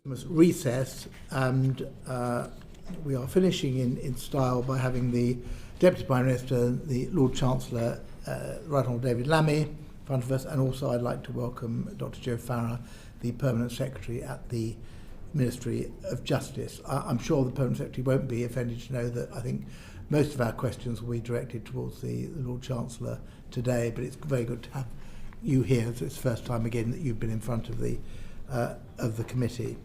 Recess, and we are finishing in style by having the Deputy Prime Minister, the Lord Chancellor, Right Honourable David Lammy, in front of us, and also I'd like to welcome Dr. Joe Farrer, the Permanent Secretary at the Ministry of Justice. I'm sure the Permanent Secretary won't be offended to know that I think most of our questions will be directed towards the Lord Chancellor today, but it's very good to have you here. So it's the first time again that you've been in front of the committee.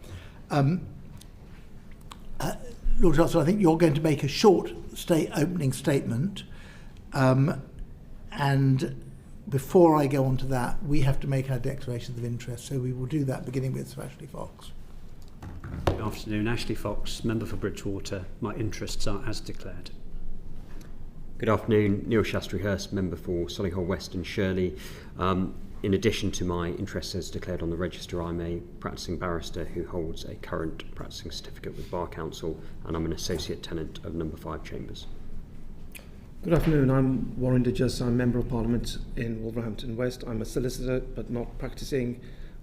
Lord Chancellor, I think you're going to make a short opening statement, and before I go on to that, we have to make our declarations of interest, so we will do that beginning with Sir Ashley Fox. Good afternoon, Ashley Fox, Member for Bridgewater. My interests are as declared. Good afternoon, Neil Shastri-Hurst, Member for Solihull West and Shirley. In addition to my interests as declared on the register, I'm a practising barrister who holds a current practising certificate with Bar Council, and I'm an associate tenant of Number 5 Chambers. Good afternoon, I'm Warren DeJus. I'm Member of Parliament in Wolverhampton West. I'm a solicitor but not practising.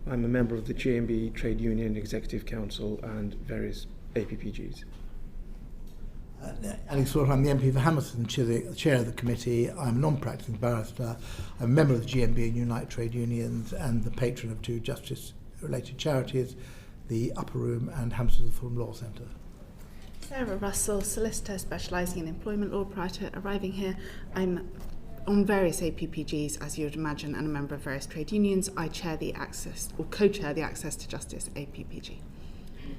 I'm a member of the GMB Trade Union Executive Council and various APPGs. Alex Slaughter, I'm the MP for Hamilton, chair of the committee. I'm a non-practising barrister. I'm a member of the GMB and Unite Trade Unions and the patron of two justice-related charities, the Upper Room and Hamilton Fulham Law Centre. Sarah Russell, solicitor specialising in employment law. Prior to arriving here, I'm on various APPGs, as you would imagine, and a member of various trade unions. I chair the Access, or co-chair the Access to Justice APPG.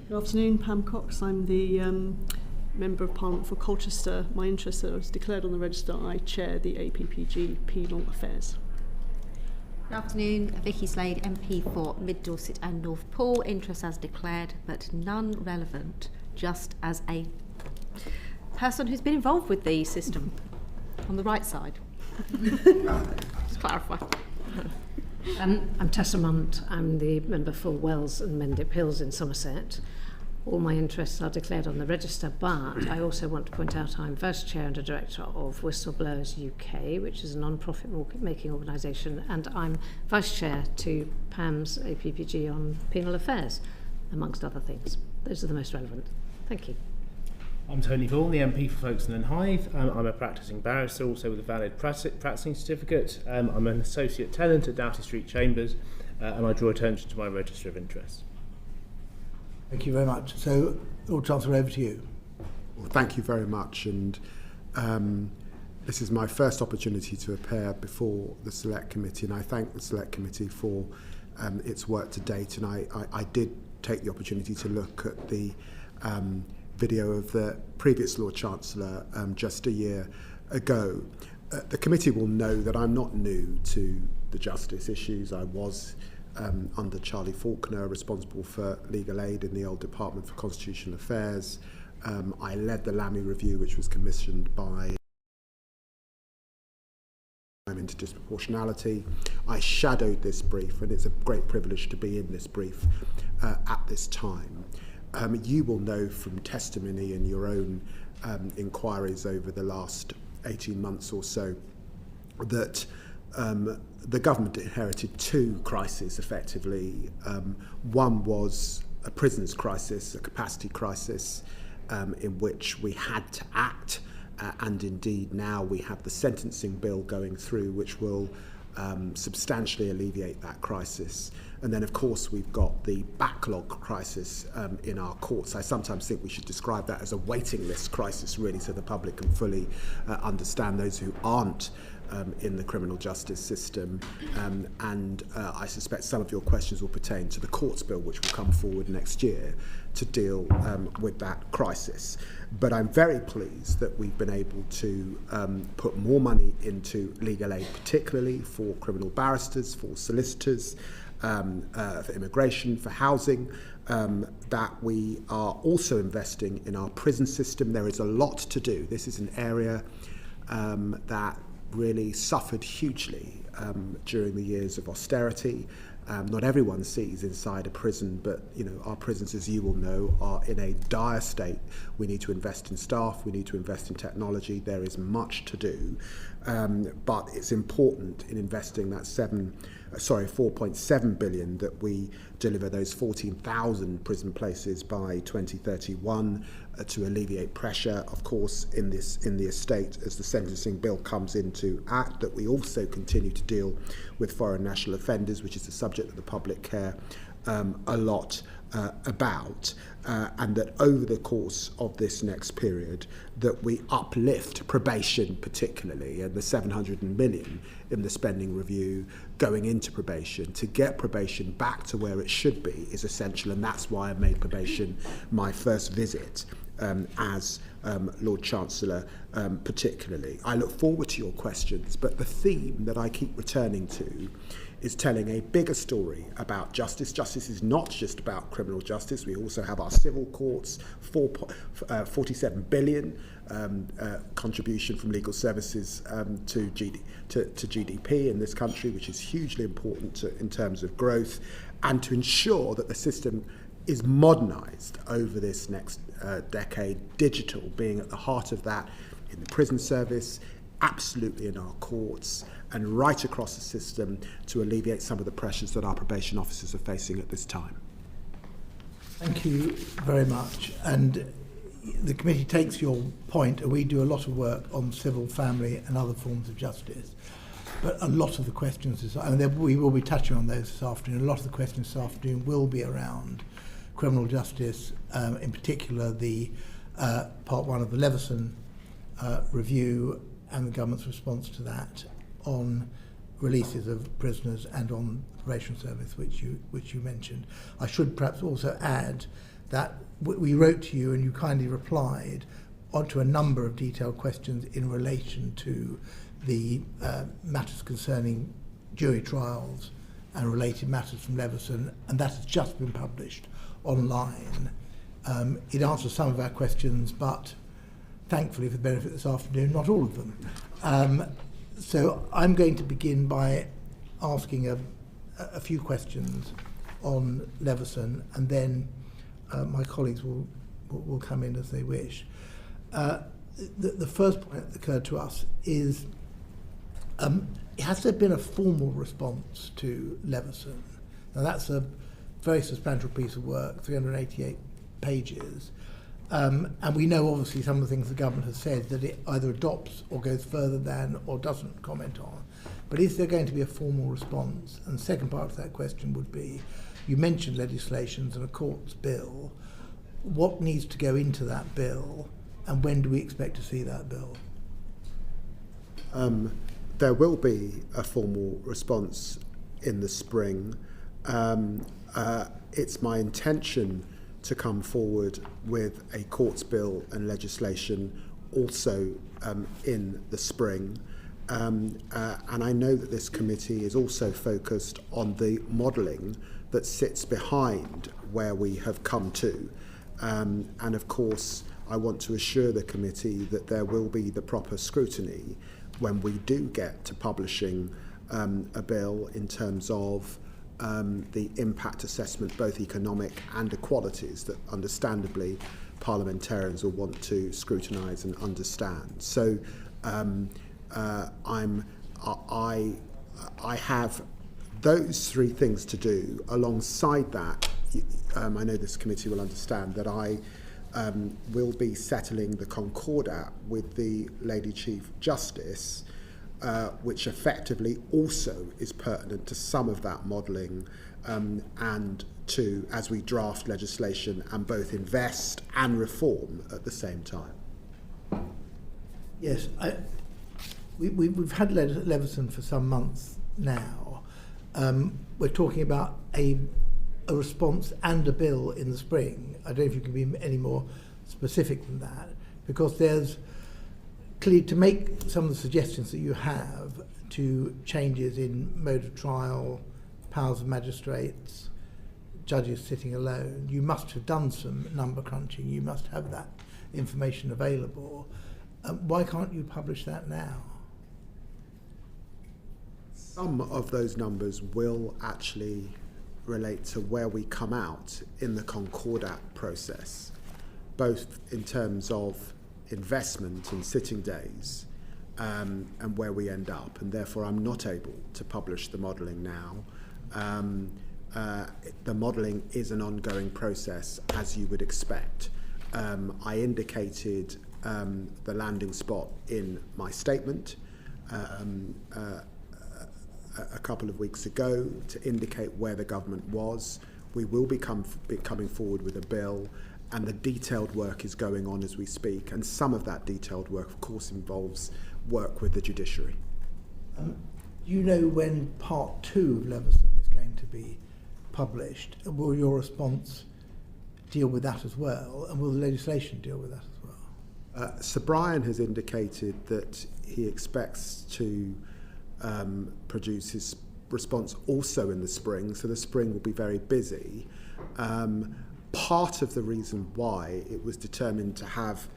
Good afternoon, Pam Cox. I'm the Member of Parliament for Colchester. My interests are as declared on the register. I chair the APPG Penal Affairs. Good afternoon, Vicky Slade, MP for Mid Dorset and North Poole. Interests as declared, but none relevant, just as a person who's been involved with the system on the right side. Just clarify. I'm Tessa Munt. I'm the member for Wells and Mendip Hills in Somerset. All my interests are declared on the register, but I also want to point out I'm Vice Chair and a Director of Whistleblowers UK, which is a non-profit making organisation, and I'm Vice Chair to Pam's APPG on penal affairs, amongst other things. Those are the most relevant. Thank you. I'm Tony Vaughan, the MP for Folkestone and Hythe. I'm a practising barrister, also with a valid practising certificate. I'm an associate tenant at Doughty Street Chambers, and I draw attention to my register of interests. Thank you very much. So, Lord Chancellor, over to you. Well, thank you very much, and this is my first opportunity to appear before the Select Committee, and I thank the Select Committee for its work to date, and I did take the opportunity to look at the video of the previous Lord Chancellor just a year ago. The committee will know that I'm not new to the justice issues. I was under Charlie Faulkner, responsible for legal aid in the old Department for Constitutional Affairs. I led the Lammy review, which was commissioned by into disproportionality. I shadowed this brief, and it's a great privilege to be in this brief at this time. You will know from testimony and your own inquiries over the last 18 months or so that the government inherited two crises effectively. One was a prisons crisis, a capacity crisis, in which we had to act, and indeed now we have the sentencing bill going through, which will substantially alleviate that crisis. And then, of course, we've got the backlog crisis in our courts. I sometimes think we should describe that as a waiting list crisis, really, so the public can fully understand those who aren't in the criminal justice system. And I suspect some of your questions will pertain to the courts bill, which will come forward next year to deal with that crisis. But I'm very pleased that we've been able to put more money into legal aid, particularly for criminal barristers, for solicitors, for immigration, for housing, that we are also investing in our prison system. There is a lot to do. This is an area that really suffered hugely during the years of austerity. Not everyone sees inside a prison, but our prisons, as you will know, are in a dire state. We need to invest in staff, we need to invest in technology. There is much to do, but it's important in investing that 4.7 billion that we deliver those 14,000 prison places by 2031 to alleviate pressure, of course, in the estate as the sentencing bill comes into act, that we also continue to deal with foreign national offenders, which is a subject that the public care a lot about, and that over the course of this next period that we uplift probation particularly, and the 700 million in the spending review going into probation to get probation back to where it should be is essential, and that's why I made probation my first visit as Lord Chancellor particularly. I look forward to your questions, but the theme that I keep returning to is telling a bigger story about justice. Justice is not just about criminal justice. We also have our civil courts, 47 billion contribution from legal services to GDP in this country, which is hugely important in terms of growth, and to ensure that the system is modernised over this next decade, digital being at the heart of that, in the prison service, absolutely in our courts, and right across the system to alleviate some of the pressures that our probation officers are facing at this time. Thank you very much. And the committee takes your point, and we do a lot of work on civil, family and other forms of justice. But a lot of the questions, we will be touching on those this afternoon, a lot of the questions this afternoon will be around criminal justice, in particular the part one of the Leveson review and the government's response to that on releases of prisoners and on the probation service, which you mentioned. I should perhaps also add that we wrote to you and you kindly replied onto a number of detailed questions in relation to the matters concerning jury trials and related matters from Leveson, and that has just been published online. It answers some of our questions, but thankfully for the benefit this afternoon, not all of them. So I'm going to begin by asking a few questions on Leveson, and then my colleagues will come in as they wish. The first point that occurred to us is, has there been a formal response to Leveson? Now that's a very substantial piece of work, 388 pages. And we know obviously some of the things the government has said that it either adopts or goes further than or doesn't comment on. But is there going to be a formal response? And the second part of that question would be, you mentioned legislations and a court's bill. What needs to go into that bill, and when do we expect to see that bill? There will be a formal response in the spring. It's my intention to come forward with a courts bill and legislation also in the spring. And I know that this committee is also focused on the modelling that sits behind where we have come to. And of course, I want to assure the committee that there will be the proper scrutiny when we do get to publishing a bill in terms of the impact assessment, both economic and equalities, that understandably parliamentarians will want to scrutinise and understand. So I have those three things to do. Alongside that, I know this committee will understand that I will be settling the Concordat with the Lady Chief Justice, which effectively also is pertinent to some of that modelling and to, as we draft legislation and both invest and reform at the same time. Yes, we've had Leveson for some months now. We're talking about a response and a bill in the spring. I don't know if you can be any more specific than that, because there's clearly, to make some of the suggestions that you have to changes in mode of trial, powers of magistrates, judges sitting alone, you must have done some number crunching, you must have that information available. Why can't you publish that now? Some of those numbers will actually relate to where we come out in the Concordat process, both in terms of investment in sitting days and where we end up, and therefore I'm not able to publish the modelling now. The modelling is an ongoing process, as you would expect. I indicated the landing spot in my statement a couple of weeks ago to indicate where the government was. We will be coming forward with a bill, and the detailed work is going on as we speak, and some of that detailed work of course involves work with the judiciary. Do you know when part 2 of Leveson is going to be published? Will your response deal with that as well, and will the legislation deal with that as well? Sir Brian has indicated that he expects to produce his response also in the spring, so the spring will be very busy. Part of the reason why it was determined to have,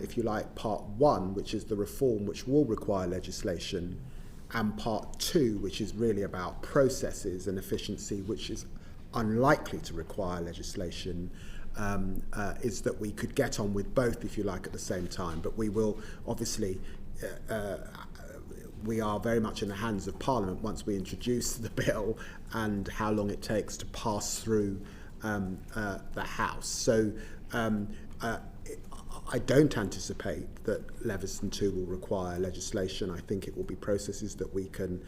if you like, part 1, which is the reform which will require legislation, and part 2, which is really about processes and efficiency, which is unlikely to require legislation, is that we could get on with both, if you like, at the same time. But we will obviously, we are very much in the hands of Parliament once we introduce the bill and how long it takes to pass through the House. So I don't anticipate that Leveson 2 will require legislation. I think it will be processes that we can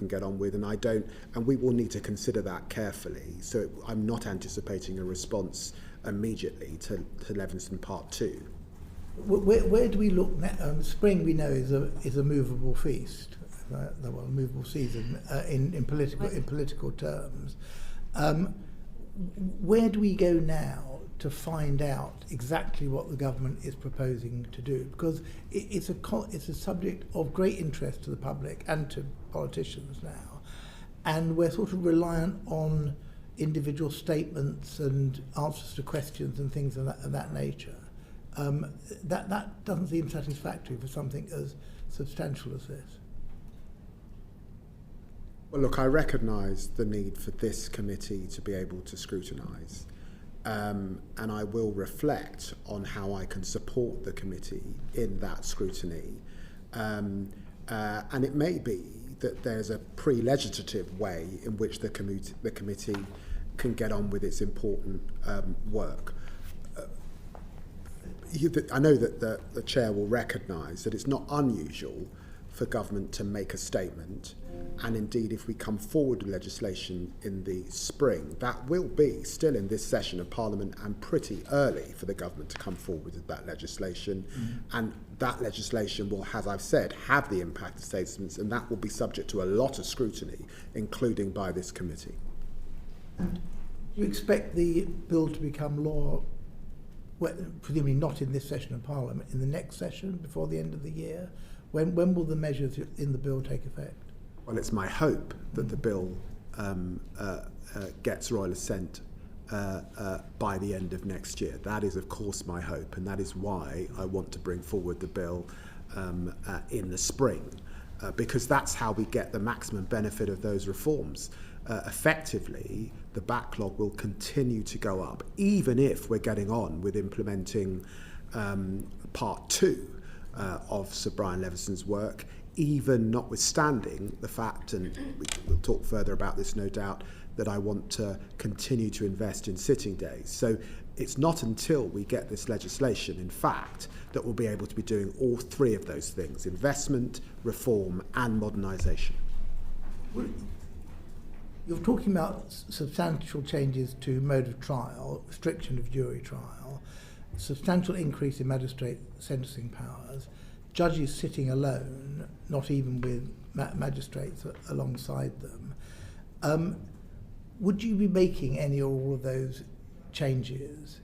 get on with, and we will need to consider that carefully. So I'm not anticipating a response immediately to Leveson Part 2. Where do we look now? Spring, we know, is a movable feast, a movable season in political terms. Where do we go now to find out exactly what the government is proposing to do? Because it's a subject of great interest to the public and to politicians now, and we're sort of reliant on individual statements and answers to questions and things of that nature. That doesn't seem satisfactory for something as substantial as this. Well, look, I recognise the need for this committee to be able to scrutinise, and I will reflect on how I can support the committee in that scrutiny. And it may be that there's a pre-legislative way in which the committee can get on with its important work. I know that the chair will recognise that it's not unusual for government to make a statement, and indeed if we come forward with legislation in the spring, that will be still in this session of Parliament and pretty early for the government to come forward with that legislation. And that legislation will, as I've said, have the impact of statements, and that will be subject to a lot of scrutiny, including by this committee. Do you expect the bill to become law, presumably not in this session of Parliament, in the next session, before the end of the year? When will the measures in the bill take effect? Well, it's my hope that the bill gets royal assent by the end of next year. That is, of course, my hope, and that is why I want to bring forward the bill in the spring, because that's how we get the maximum benefit of those reforms. Effectively, the backlog will continue to go up, even if we're getting on with implementing part 2 of Sir Brian Leveson's work, even notwithstanding the fact, and we'll talk further about this no doubt, that I want to continue to invest in sitting days. So it's not until we get this legislation, in fact, that we'll be able to be doing all 3 of those things: investment, reform and modernisation. You're talking about substantial changes to mode of trial, restriction of jury trial, substantial increase in magistrate sentencing powers, judges sitting alone, not even with magistrates alongside them. Would you be making any or all of those changes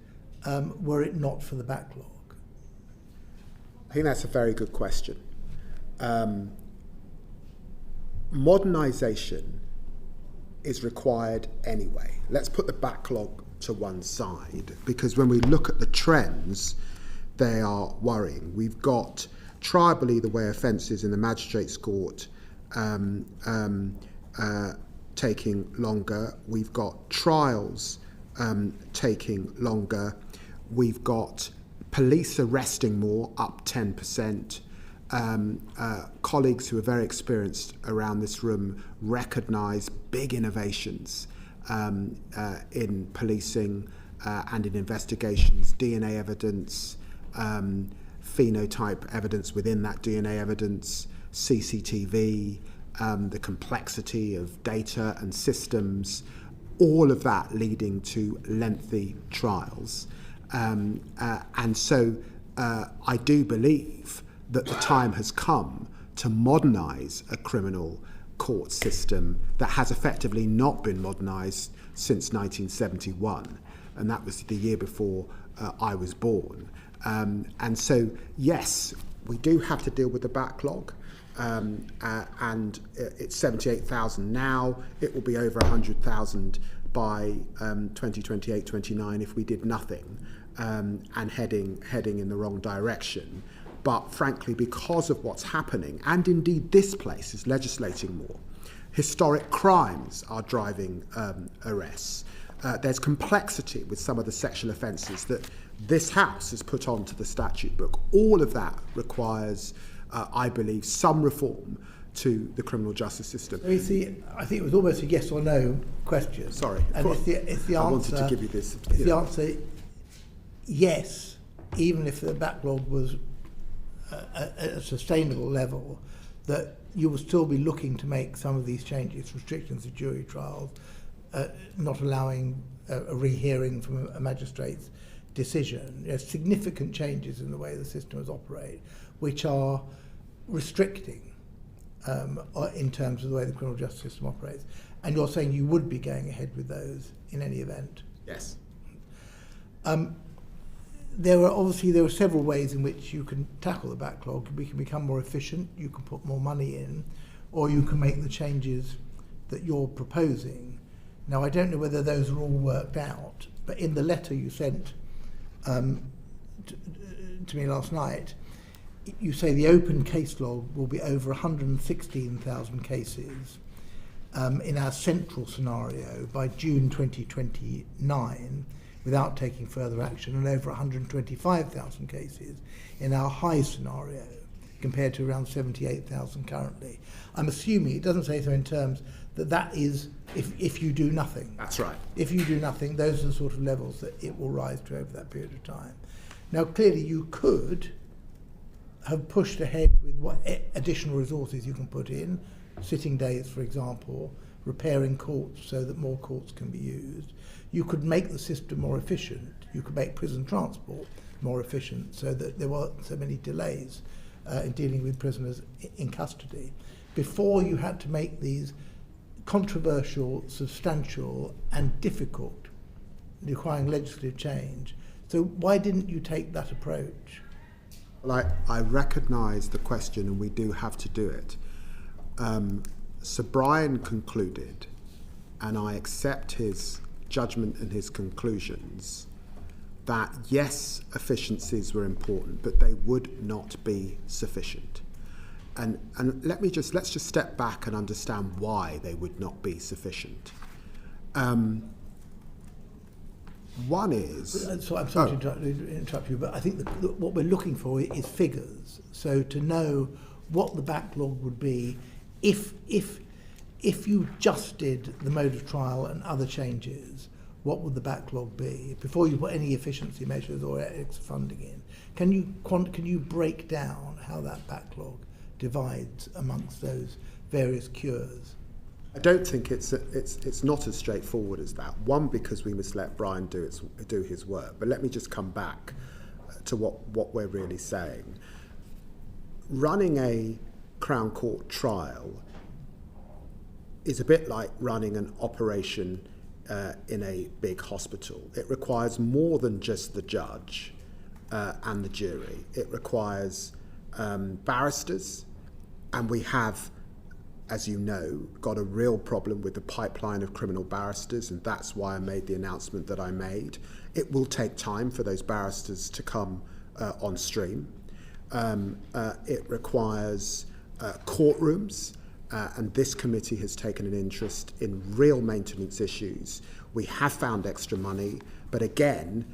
were it not for the backlog? I think that's a very good question. Modernisation is required anyway. Let's put the backlog to one side, because when we look at the trends, they are worrying. We've got tribally the way offences in the magistrates' court taking longer. We've got trials taking longer. We've got police arresting more, up 10%. Colleagues who are very experienced around this room recognise big innovations in policing and in investigations, DNA evidence, phenotype evidence within that DNA evidence, CCTV, the complexity of data and systems, all of that leading to lengthy trials. And so I do believe that the time has come to modernise a criminal court system that has effectively not been modernised since 1971, and that was the year before I was born. And so, yes, we do have to deal with the backlog, and it's 78,000 now. It will be over 100,000 by 2028-29 if we did nothing, and heading in the wrong direction. But frankly, because of what's happening, and indeed this place is legislating more, historic crimes are driving arrests. There's complexity with some of the sexual offences that this House has put onto the statute book. All of that requires, I believe, some reform to the criminal justice system. So you see, I think it was almost a yes or no question. Sorry. And it's the answer. I wanted to give you this. It's the answer, yes, even if the backlog was at a sustainable level, that you will still be looking to make some of these changes, restrictions of jury trials, not allowing a rehearing from a magistrate's decision. There's significant changes in the way the system is operated, which are restricting in terms of the way the criminal justice system operates. And you're saying you would be going ahead with those in any event? Yes. There were several ways in which you can tackle the backlog. We can become more efficient, you can put more money in, or you can make the changes that you're proposing. Now, I don't know whether those are all worked out, but in the letter you sent to me last night, you say the open case log will be over 116,000 cases in our central scenario by June 2029, without taking further action, and over 125,000 cases in our high scenario, compared to around 78,000 currently. I'm assuming it doesn't say so in terms that is if you do nothing. That's right. If you do nothing, those are the sort of levels that it will rise to over that period of time. Now, clearly, you could have pushed ahead with what additional resources you can put in, sitting days, for example, repairing courts so that more courts can be used. You could make the system more efficient. You could make prison transport more efficient so that there weren't so many delays in dealing with prisoners in custody. Before you had to make these controversial, substantial and difficult, requiring legislative change. So why didn't you take that approach? Well, I recognise the question, and we do have to do it. Sir Brian concluded, and I accept his judgment and his conclusions, that yes, efficiencies were important, but they would not be sufficient. And let's just step back and understand why they would not be sufficient. One is... So I'm sorry to interrupt you, but I think what we're looking for is figures. So to know what the backlog would be if you just did the mode of trial and other changes, what would the backlog be before you put any efficiency measures or extra funding in? Can you break down how that backlog divides amongst those various cures? I don't think it's not as straightforward as that. One, because we must let Brian do his work. But let me just come back to what we're really saying. Running a Crown Court trial is a bit like running an operation in a big hospital. It requires more than just the judge and the jury. It requires barristers, and we have, as you know, got a real problem with the pipeline of criminal barristers, and that's why I made the announcement that I made. It will take time for those barristers to come on stream. It requires courtrooms and this committee has taken an interest in real maintenance issues. We have found extra money, but again,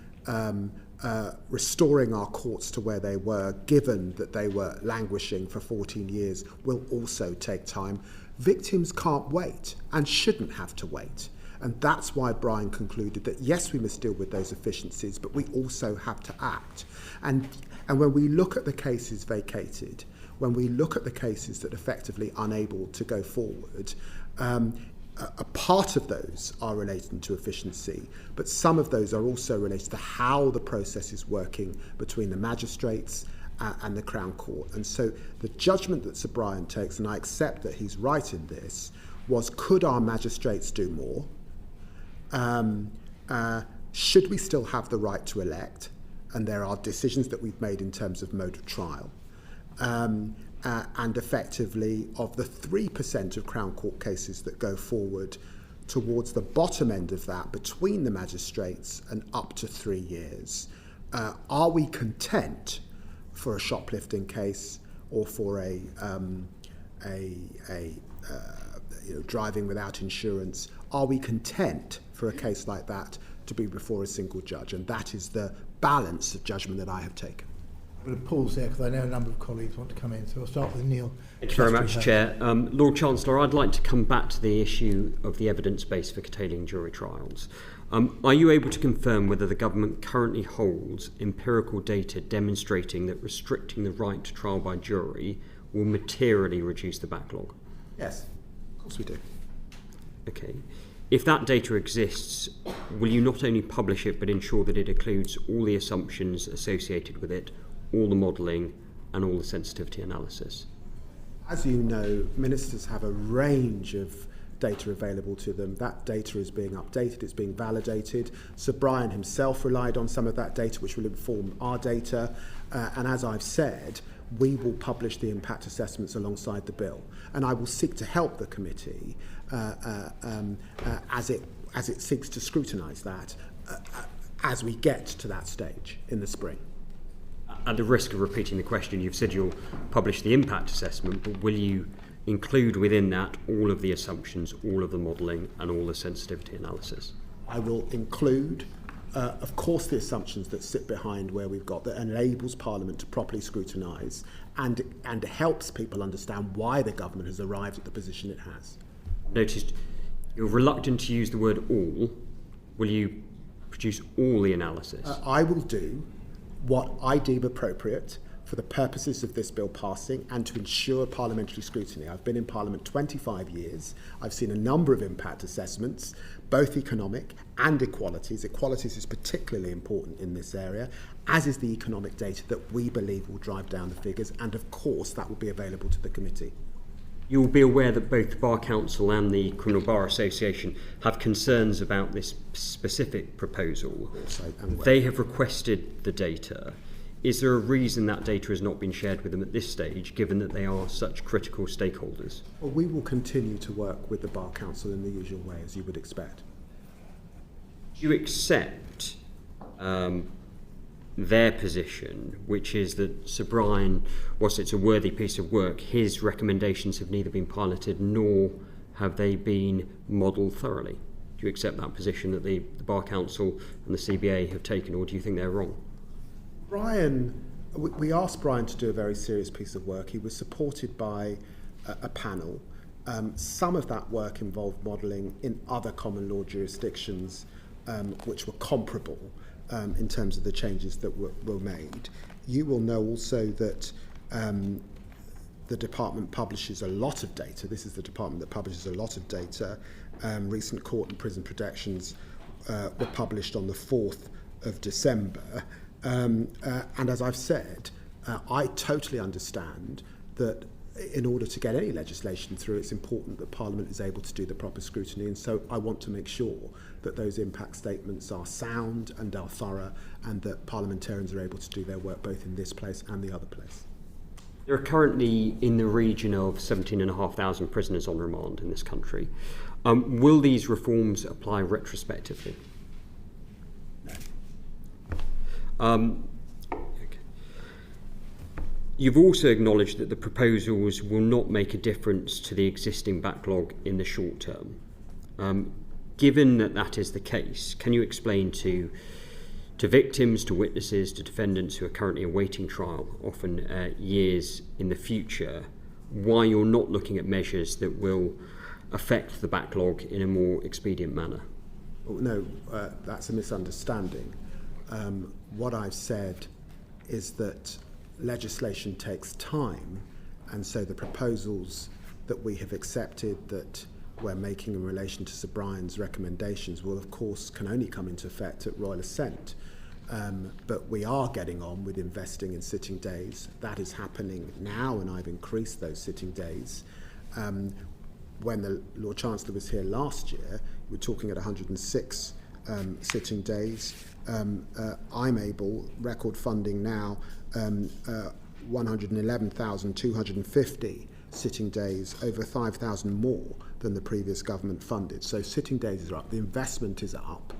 restoring our courts to where they were, given that they were languishing for 14 years, will also take time. Victims can't wait and shouldn't have to wait. And that's why Brian concluded that, yes, we must deal with those efficiencies, but we also have to act. And when we look at the cases vacated, when we look at the cases that are effectively unable to go forward, a part of those are related to efficiency, but some of those are also related to how the process is working between the magistrates and the Crown Court. And so the judgment that Sir Brian takes, and I accept that he's right in this, was, could our magistrates do more? Should we still have the right to elect? And there are decisions that we've made in terms of mode of trial. And effectively, of the 3% of Crown Court cases that go forward, towards the bottom end of that, between the magistrates and up to 3 years, are we content for a shoplifting case or for a driving without insurance? Are we content for a case like that to be before a single judge? And that is the balance of judgment that I have taken. I'm going to pause there because I know a number of colleagues want to come in, so I'll start with Neil. Thank you very much, Chair. Lord Chancellor, I'd like to come back to the issue of the evidence base for curtailing jury trials. Are you able to confirm whether the government currently holds empirical data demonstrating that restricting the right to trial by jury will materially reduce the backlog? Yes, of course we do. Okay. If that data exists, will you not only publish it but ensure that it includes all the assumptions associated with it, all the modelling and all the sensitivity analysis? As you know, ministers have a range of data available to them. That data is being updated, it's being validated. Sir Brian himself relied on some of that data, which will inform our data. And as I've said, we will publish the impact assessments alongside the bill. And I will seek to help the committee as it seeks to scrutinise that as we get to that stage in the spring. At the risk of repeating the question, you've said you'll publish the impact assessment, but will you include within that all of the assumptions, all of the modelling and all the sensitivity analysis? I will include, of course, the assumptions that sit behind where we've got that enables Parliament to properly scrutinise and helps people understand why the government has arrived at the position it has. Noticed you're reluctant to use the word all. Will you produce all the analysis? I will do what I deem appropriate for the purposes of this bill passing and to ensure parliamentary scrutiny. I've been in Parliament 25 years. I've seen a number of impact assessments, both economic and equalities. Equalities is particularly important in this area, as is the economic data that we believe will drive down the figures, and of course that will be available to the committee. You'll be aware that both the Bar Council and the Criminal Bar Association have concerns about this specific proposal. They have requested the data. Is there a reason that data has not been shared with them at this stage, given that they are such critical stakeholders? Well, we will continue to work with the Bar Council in the usual way, as you would expect. Do you accept their position, which is that Sir Brian, whilst it's a worthy piece of work, his recommendations have neither been piloted nor have they been modelled thoroughly? Do you accept that position that the Bar Council and the CBA have taken, or do you think they're wrong? Brian, we asked Brian to do a very serious piece of work. He was supported by a panel. Some of that work involved modelling in other common law jurisdictions which were comparable in terms of the changes that were made. You will know also that the department publishes a lot of data. This is the department that publishes a lot of data. Recent court and prison protections were published on the 4th of December. And as I've said, I totally understand that in order to get any legislation through, it's important that Parliament is able to do the proper scrutiny, and so I want to make sure that those impact statements are sound and are thorough, and that parliamentarians are able to do their work both in this place and the other place. There are currently in the region of 17,500 prisoners on remand in this country. Will these reforms apply retrospectively? No. Okay. You've also acknowledged that the proposals will not make a difference to the existing backlog in the short term. Given that that is the case, can you explain to victims, to witnesses, to defendants who are currently awaiting trial, often years in the future, why you're not looking at measures that will affect the backlog in a more expedient manner? No, that's a misunderstanding. What I've said is that legislation takes time, and so the proposals that we have accepted that we're making in relation to Sir Brian's recommendations will, of course, can only come into effect at royal assent. But we are getting on with investing in sitting days. That is happening now, and I've increased those sitting days. When the Lord Chancellor was here last year, we were talking at 106 sitting days. I'm able, record funding now, 111,250 sitting days, over 5,000 more than the previous government funded. So sitting days are up, the investment is up.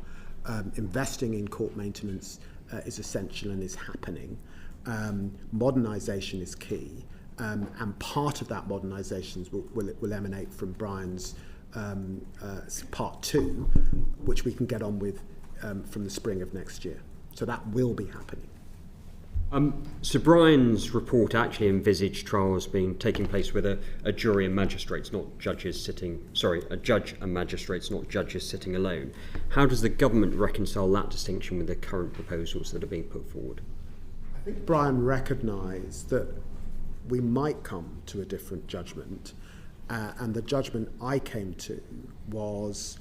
Investing in court maintenance is essential and is happening. Modernisation is key, and part of that modernisation will emanate from Brian's part 2, which we can get on with from the spring of next year. So that will be happening. Sir Brian's report actually envisaged trials taking place with a jury and magistrates, not judges sitting. Sorry, a judge and magistrates, not judges sitting alone. How does the government reconcile that distinction with the current proposals that are being put forward? I think Brian recognised that we might come to a different judgment, and the judgment I came to was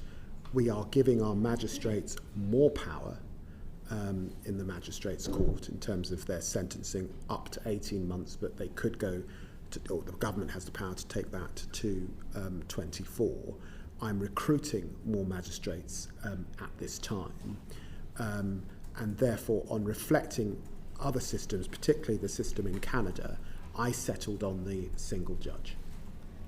we are giving our magistrates more power in the Magistrates' Court in terms of their sentencing up to 18 months, but they could go to, or the government has the power to take that to 24. I'm recruiting more magistrates at this time, and therefore on reflecting other systems, particularly the system in Canada, I settled on the single judge.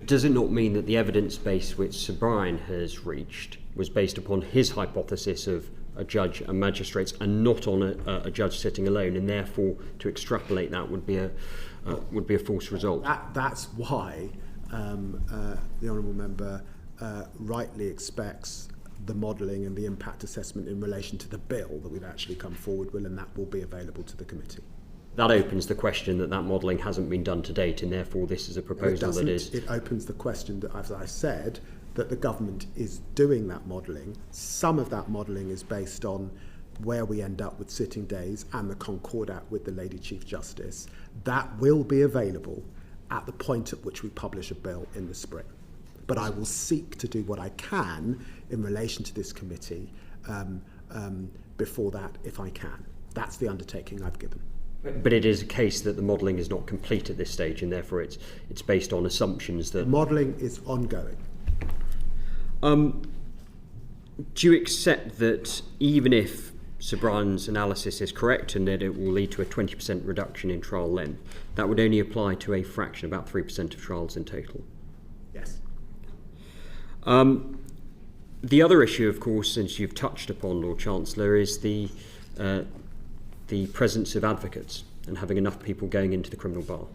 Does it not mean that the evidence base which Sir Brian has reached was based upon his hypothesis of a judge and magistrates and not on a judge sitting alone, and therefore to extrapolate that would be a false result? That's why the honourable member rightly expects the modelling and the impact assessment in relation to the bill that we've actually come forward with, and that will be available to the committee. That opens the question that modelling hasn't been done to date, and therefore this is a proposal that is... It opens the question that, as I said, that the government is doing that modelling. Some of that modelling is based on where we end up with sitting days and the concordat with the Lady Chief Justice. That will be available at the point at which we publish a bill in the spring. But I will seek to do what I can in relation to this committee before that, if I can. That's the undertaking I've given. But it is a case that the modelling is not complete at this stage, and therefore it's based on assumptions that... Modelling is ongoing. Do you accept that even if Sir Brian's analysis is correct and that it will lead to a 20% reduction in trial length, that would only apply to a fraction, about 3% of trials in total? Yes. The other issue, of course, since you've touched upon, Lord Chancellor, is the presence of advocates and having enough people going into the criminal bar.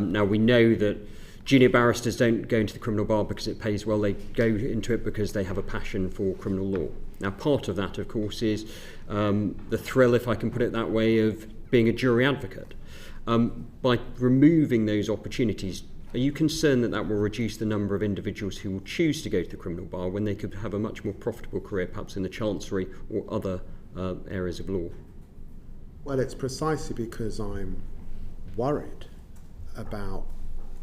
Now, we know that junior barristers don't go into the criminal bar because it pays well. They go into it because they have a passion for criminal law. Now, part of that, of course, is the thrill, if I can put it that way, of being a jury advocate. By removing those opportunities, are you concerned that will reduce the number of individuals who will choose to go to the criminal bar when they could have a much more profitable career, perhaps in the Chancery or other areas of law? Well, it's precisely because I'm worried about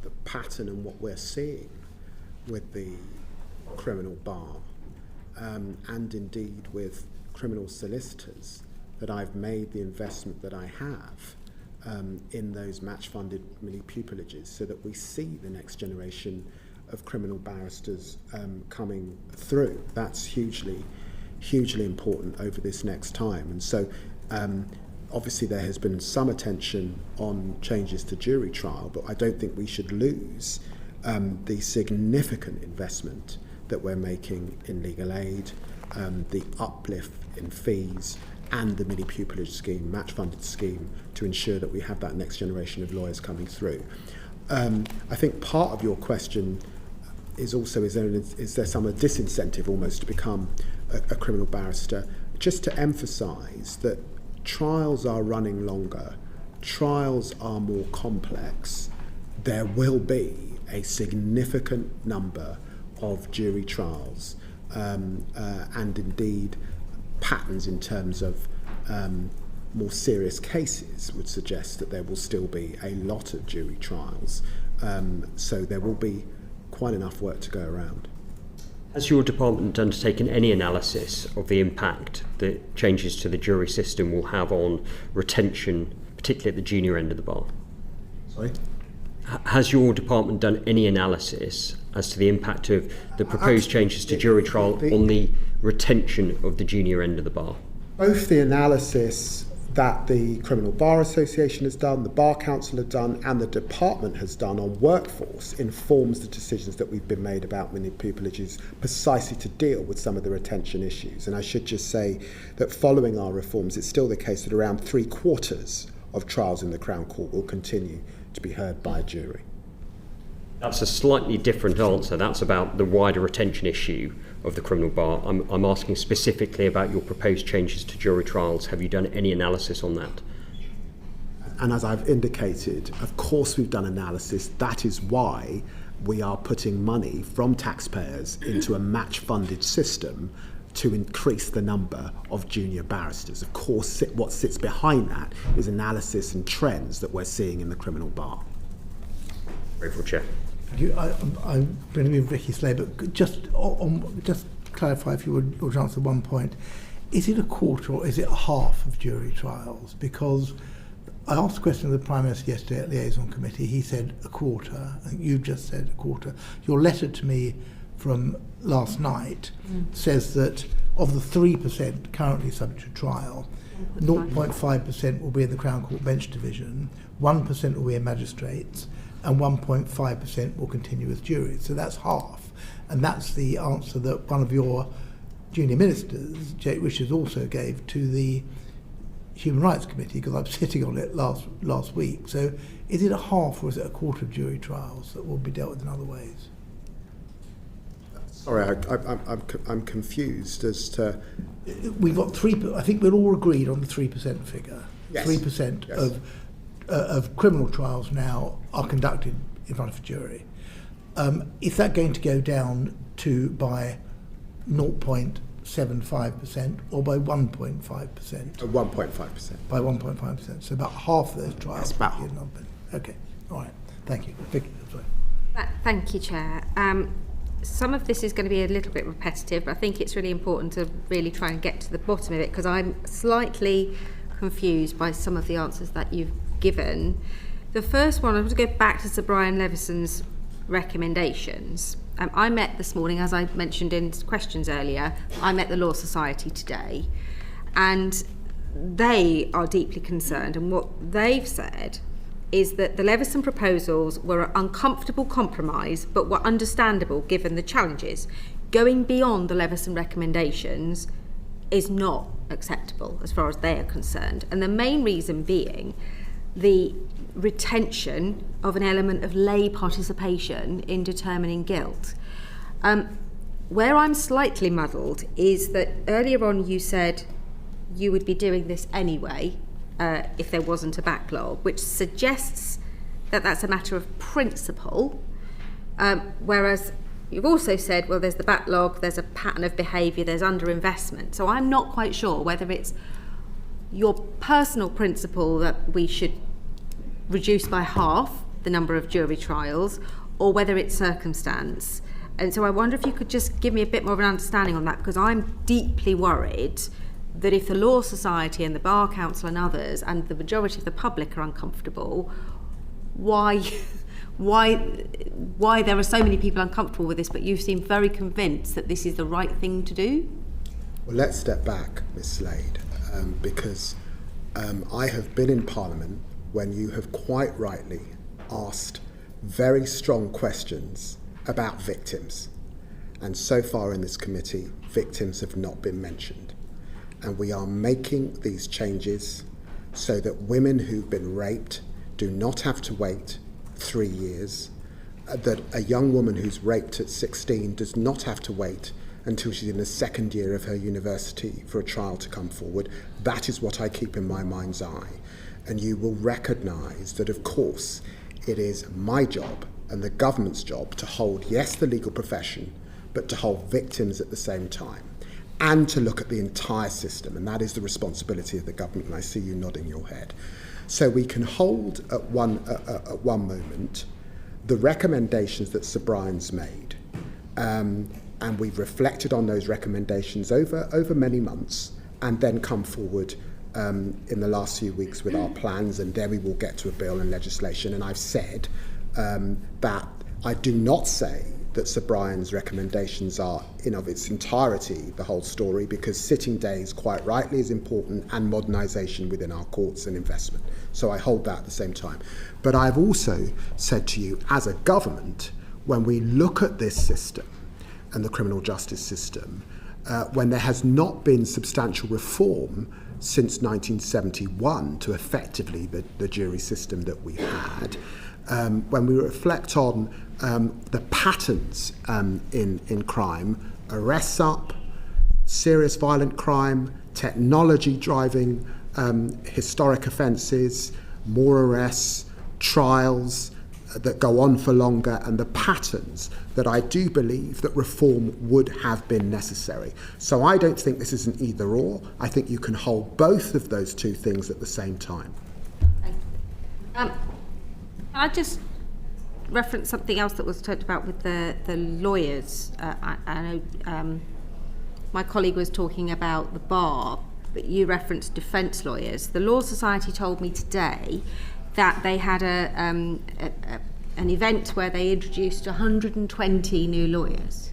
the pattern and what we're seeing with the criminal bar and indeed with criminal solicitors that I've made the investment that I have in those match-funded mini pupilages, so that we see the next generation of criminal barristers coming through. That's hugely important over this next time. And so obviously there has been some attention on changes to jury trial, but I don't think we should lose the significant investment that we're making in legal aid, the uplift in fees, and the mini pupillage scheme, match funded scheme, to ensure that we have that next generation of lawyers coming through. I think part of your question is also, is there some disincentive almost to become a criminal barrister? Just to emphasise that trials are running longer, trials are more complex, there will be a significant number of jury trials, and indeed patterns in terms of more serious cases would suggest that there will still be a lot of jury trials. So there will be quite enough work to go around. Has your department undertaken any analysis of the impact that changes to the jury system will have on retention, particularly at the junior end of the bar? Sorry? Has your department done any analysis as to the impact of the proposed changes to jury trial on the retention of the junior end of the bar? Both the analysis that the Criminal Bar Association has done, the Bar Council have done, and the department has done on workforce informs the decisions that we've been made about mini pupillages, precisely to deal with some of the retention issues. And I should just say that following our reforms, it's still the case that around 3/4 of trials in the Crown Court will continue to be heard by a jury. That's a slightly different answer. That's about the wider retention issue of the criminal bar. I'm asking specifically about your proposed changes to jury trials. Have you done any analysis on that? And as I've indicated, of course we've done analysis. That is why we are putting money from taxpayers into a match-funded system to increase the number of junior barristers. Of course, what sits behind that is analysis and trends that we're seeing in the criminal bar. Grateful, Chair. I'm going to be Vicky Slade, but just clarify, if you would, Lord Chancellor, one point. Is it a quarter or is it a half of jury trials? Because I asked a question of the Prime Minister yesterday at Liaison Committee. He said a quarter. I think you just said a quarter. Your letter to me from last night says that of the 3% currently subject to trial, 0.5% will be in the Crown Court Bench Division, 1% will be in magistrates, and 1.5% will continue as juries. So that's half. And that's the answer that one of your junior ministers, Jake Wishes, also gave to the Human Rights Committee, because I'm sitting on it last week. So is it a half or is it a quarter of jury trials that will be dealt with in other ways? Sorry, I'm confused as to... We've got 3%, I think we're all agreed on the 3% figure. Yes. 3% Yes. Of criminal trials now are conducted in front of a jury. Is that going to go down to by 0.75% or by 1.5%? 1.5%. By 1.5%. So about half of those trials. That's about half. Okay, all right. Thank you. Vicky, sorry. Thank you, Chair. Some of this is going to be a little bit repetitive, but I think it's really important to really try and get to the bottom of it, because I'm slightly confused by some of the answers that you've given. The first one, I want to go back to Sir Brian Leveson's recommendations. I met this morning, as I mentioned in questions earlier, I met the Law Society today, and they are deeply concerned, and what they've said is that the Leveson proposals were an uncomfortable compromise, but were understandable given the challenges. Going beyond the Leveson recommendations is not acceptable as far as they are concerned. And the main reason being the retention of an element of lay participation in determining guilt. Where I'm slightly muddled is that earlier on you said you would be doing this anyway if there wasn't a backlog, which suggests that that's a matter of principle, whereas you've also said, well, there's the backlog, there's a pattern of behaviour, there's underinvestment. So I'm not quite sure whether it's your personal principle that we should reduce by half the number of jury trials, or whether it's circumstance. And so I wonder if you could just give me a bit more of an understanding on that, because I'm deeply worried that if the Law Society and the Bar Council and others and the majority of the public are uncomfortable, why there are so many people uncomfortable with this, but you seem very convinced that this is the right thing to do? Well, let's step back, Ms Slade, because I have been in Parliament when you have quite rightly asked very strong questions about victims. And so far in this committee, victims have not been mentioned. And we are making these changes so that women who've been raped do not have to wait 3 years, that a young woman who's raped at 16 does not have to wait until she's in the second year of her university for a trial to come forward. That is what I keep in my mind's eye. And you will recognise that, of course, it is my job and the government's job to hold, yes, the legal profession, but to hold victims at the same time, and to look at the entire system, and that is the responsibility of the government, and I see you nodding your head. So we can hold at one moment the recommendations that Sir Brian's made, and we've reflected on those recommendations over many months, and then come forward in the last few weeks with our plans, and then we will get to a bill and legislation. And I've said that I do not say that Sir Brian's recommendations are in of its entirety the whole story, because sitting days, quite rightly, is important, and modernisation within our courts and investment. So I hold that at the same time. But I've also said to you, as a government, when we look at this system and the criminal justice system, when there has not been substantial reform since 1971 to effectively the jury system that we had, when we reflect on the patterns in crime, arrests up, serious violent crime, technology driving historic offences, more arrests, trials that go on for longer, and the patterns, that I do believe that reform would have been necessary. So I don't think this is an either or. I think you can hold both of those two things at the same time. Can I just reference something else that was talked about with the lawyers? I know my colleague was talking about the bar, but you referenced defence lawyers. The Law Society told me today that they had an event where they introduced 120 new lawyers,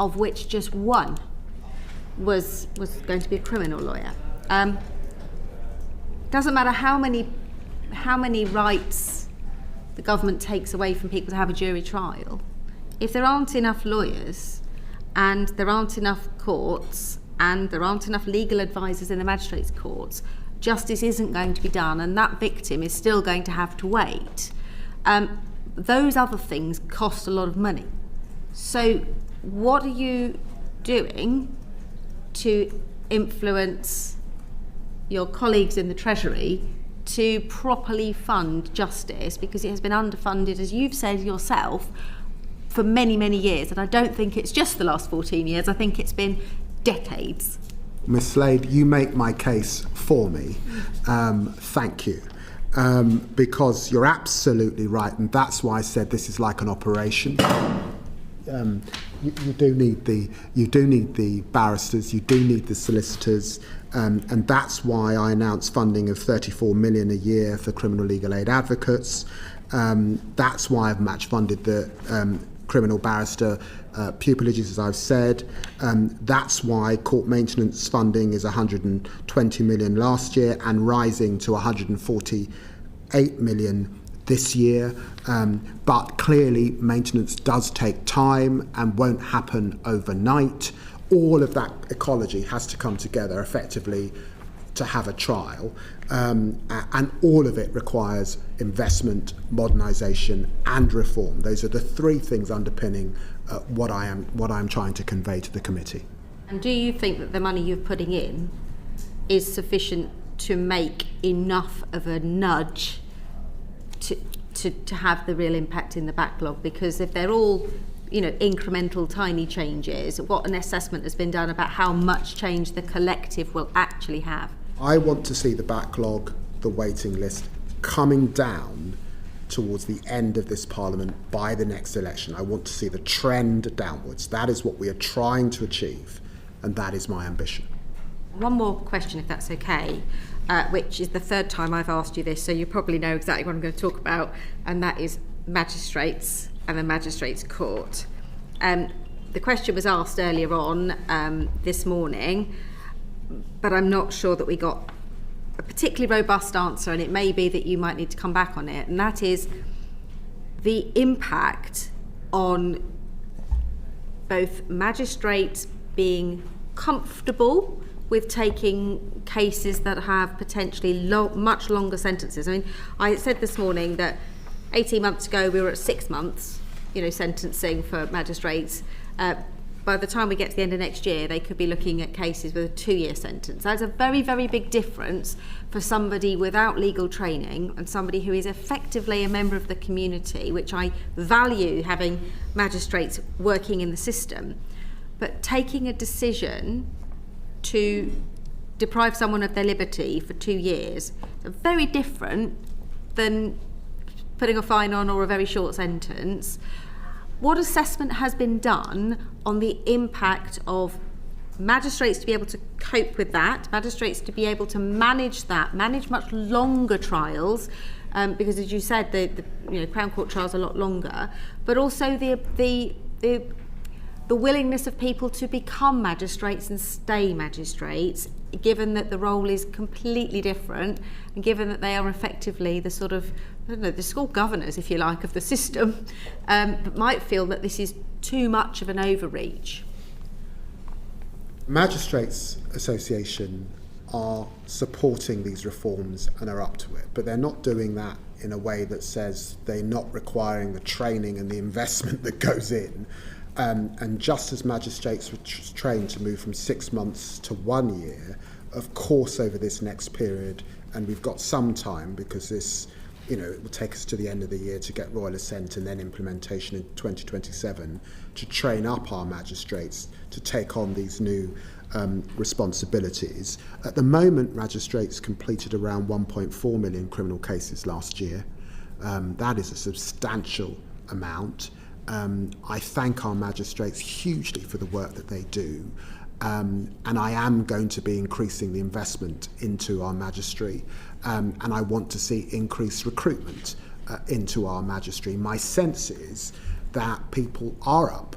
of which just one was going to be a criminal lawyer. Doesn't matter how many rights the government takes away from people to have a jury trial, if there aren't enough lawyers, and there aren't enough courts, and there aren't enough legal advisors in the magistrates' courts, justice isn't going to be done, and that victim is still going to have to wait. Those other things cost a lot of money. So what are you doing to influence your colleagues in the Treasury to properly fund justice, because it has been underfunded, as you've said yourself, for many, many years? And I don't think it's just the last 14 years, I think it's been decades. Miss Slade, you make my case for me. Thank you. Because you're absolutely right, and that's why I said this is like an operation. You do need the barristers, you do need the solicitors, and that's why I announced funding of 34 million a year for criminal legal aid advocates. That's why I've match funded the criminal barrister pupilages, as I've said. That's why court maintenance funding is 120 million last year and rising to 148 million this year. But clearly maintenance does take time and won't happen overnight. All of that ecology has to come together effectively to have a trial, and all of it requires investment, modernisation and reform. Those are the three things underpinning what I'm trying to convey to the committee. And do you think that the money you're putting in is sufficient to make enough of a nudge to have the real impact in the backlog? Because if they're all, incremental tiny changes, what an assessment has been done about how much change the collective will actually have? I want to see the backlog, the waiting list, coming down towards the end of this Parliament by the next election. I want to see the trend downwards. That is what we are trying to achieve, and that is my ambition. One more question, if that's okay, which is the third time I've asked you this, so you probably know exactly what I'm going to talk about, and that is magistrates and the Magistrates' Court. The question was asked earlier on this morning, but I'm not sure that we got a particularly robust answer, and it may be that you might need to come back on it, and that is the impact on both magistrates being comfortable with taking cases that have potentially much longer sentences. I mean, I said this morning that 18 months ago we were at 6 months, sentencing for magistrates. By the time we get to the end of next year, they could be looking at cases with a 2-year sentence. That's a very, very big difference for somebody without legal training and somebody who is effectively a member of the community, which I value, having magistrates working in the system. But taking a decision to deprive someone of their liberty for 2 years is very different than putting a fine on or a very short sentence. What assessment has been done on the impact of magistrates to be able to cope with that, magistrates to be able to manage that, manage much longer trials, because as you said, the Crown Court trials are a lot longer, but also the willingness of people to become magistrates and stay magistrates, given that the role is completely different and given that they are effectively the sort of, the school governors, if you like, of the system, but might feel that this is too much of an overreach. Magistrates Association are supporting these reforms and are up to it, but they're not doing that in a way that says they're not requiring the training and the investment that goes in. And just as magistrates were trained to move from 6 months to 1 year, of course over this next period, and we've got some time because this, it will take us to the end of the year to get royal assent and then implementation in 2027 to train up our magistrates to take on these new responsibilities. At the moment, magistrates completed around 1.4 million criminal cases last year. That is a substantial amount. I thank our magistrates hugely for the work that they do, and I am going to be increasing the investment into our magistracy, and I want to see increased recruitment into our magistracy. My sense is that people are up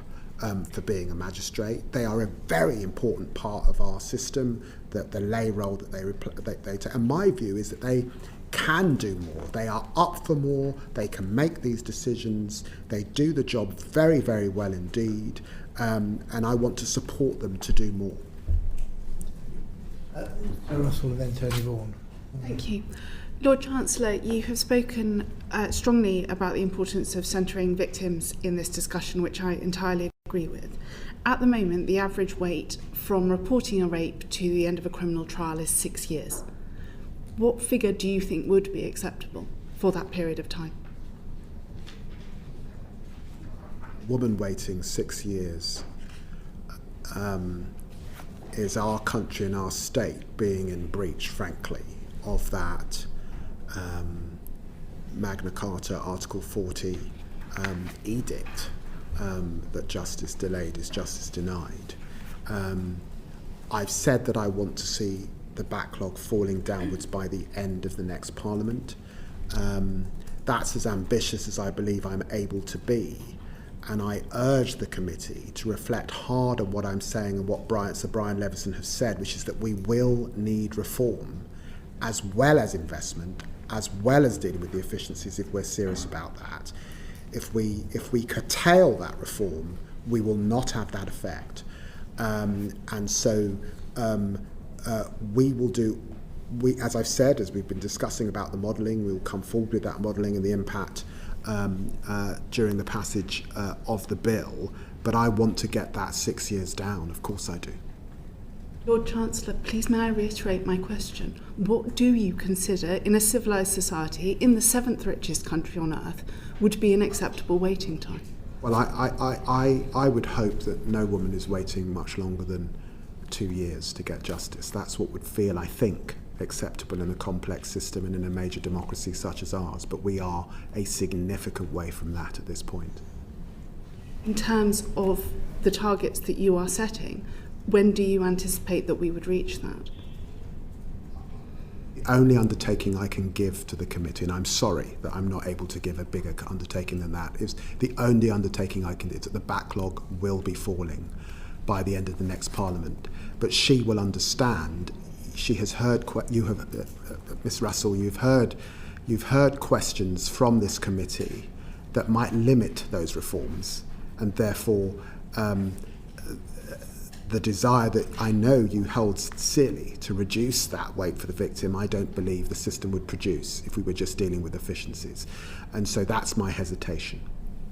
for being a magistrate. They are a very important part of our system, the lay role that they take. And my view is that they can do more. They are up for more. They can make these decisions. They do the job very, very well indeed. And I want to support them to do more. Russell and then Tony Vaughan. Thank you. Lord Chancellor, you have spoken strongly about the importance of centring victims in this discussion, which I entirely agree with. At the moment, the average wait from reporting a rape to the end of a criminal trial is 6 years. What figure do you think would be acceptable for that period of time? Woman waiting 6 years is our country and our state being in breach, frankly, of that Magna Carta Article 40 edict that justice delayed is justice denied. I've said that I want to see the backlog falling downwards by the end of the next Parliament. That's as ambitious as I believe I'm able to be, and I urge the committee to reflect hard on what I'm saying and what Sir Brian Leveson has said, which is that we will need reform as well as investment, as well as dealing with the efficiencies if we're serious about that. If we curtail that reform, we will not have that effect. And so we will do, as I've said, as we've been discussing about the modelling, we will come forward with that modelling and the impact during the passage of the bill. But I want to get that 6 years down, of course I do. Lord Chancellor, please may I reiterate my question. What do you consider, in a civilised society, in the 7th richest country on earth, would be an acceptable waiting time? Well, I would hope that no woman is waiting much longer than 2 years to get justice. That's what would feel, I think, acceptable in a complex system and in a major democracy such as ours. But we are a significant way from that at this point. In terms of the targets that you are setting, when do you anticipate that we would reach that? The only undertaking I can give to the committee, and I'm sorry that I'm not able to give a bigger undertaking than that, is the only undertaking I can do is that the backlog will be falling by the end of the next Parliament. But she will understand. She has heard. Miss Russell, you've heard questions from this committee that might limit those reforms, and therefore the desire that I know you hold sincerely to reduce that weight for the victim, I don't believe the system would produce if we were just dealing with efficiencies. And so that's my hesitation.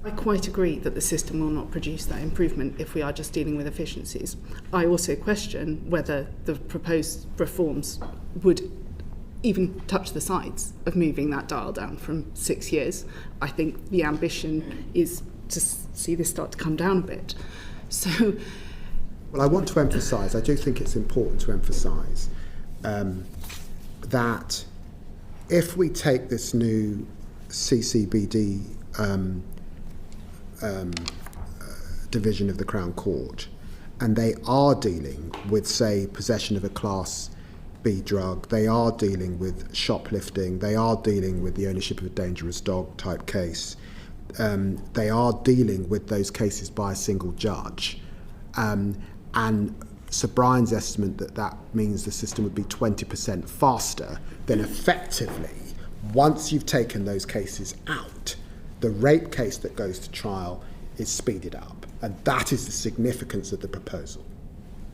I quite agree that the system will not produce that improvement if we are just dealing with efficiencies. I also question whether the proposed reforms would even touch the sides of moving that dial down from 6 years. I think the ambition is to see this start to come down a bit. So, well, I want to emphasise, I do think it's important to emphasise that if we take this new CCBD division of the Crown Court, and they are dealing with, say, possession of a Class B drug, they are dealing with shoplifting, they are dealing with the ownership of a dangerous dog type case, they are dealing with those cases by a single judge. And Sir Brian's estimate that means the system would be 20% faster, then effectively, once you've taken those cases out, the rape case that goes to trial is speeded up. And that is the significance of the proposal.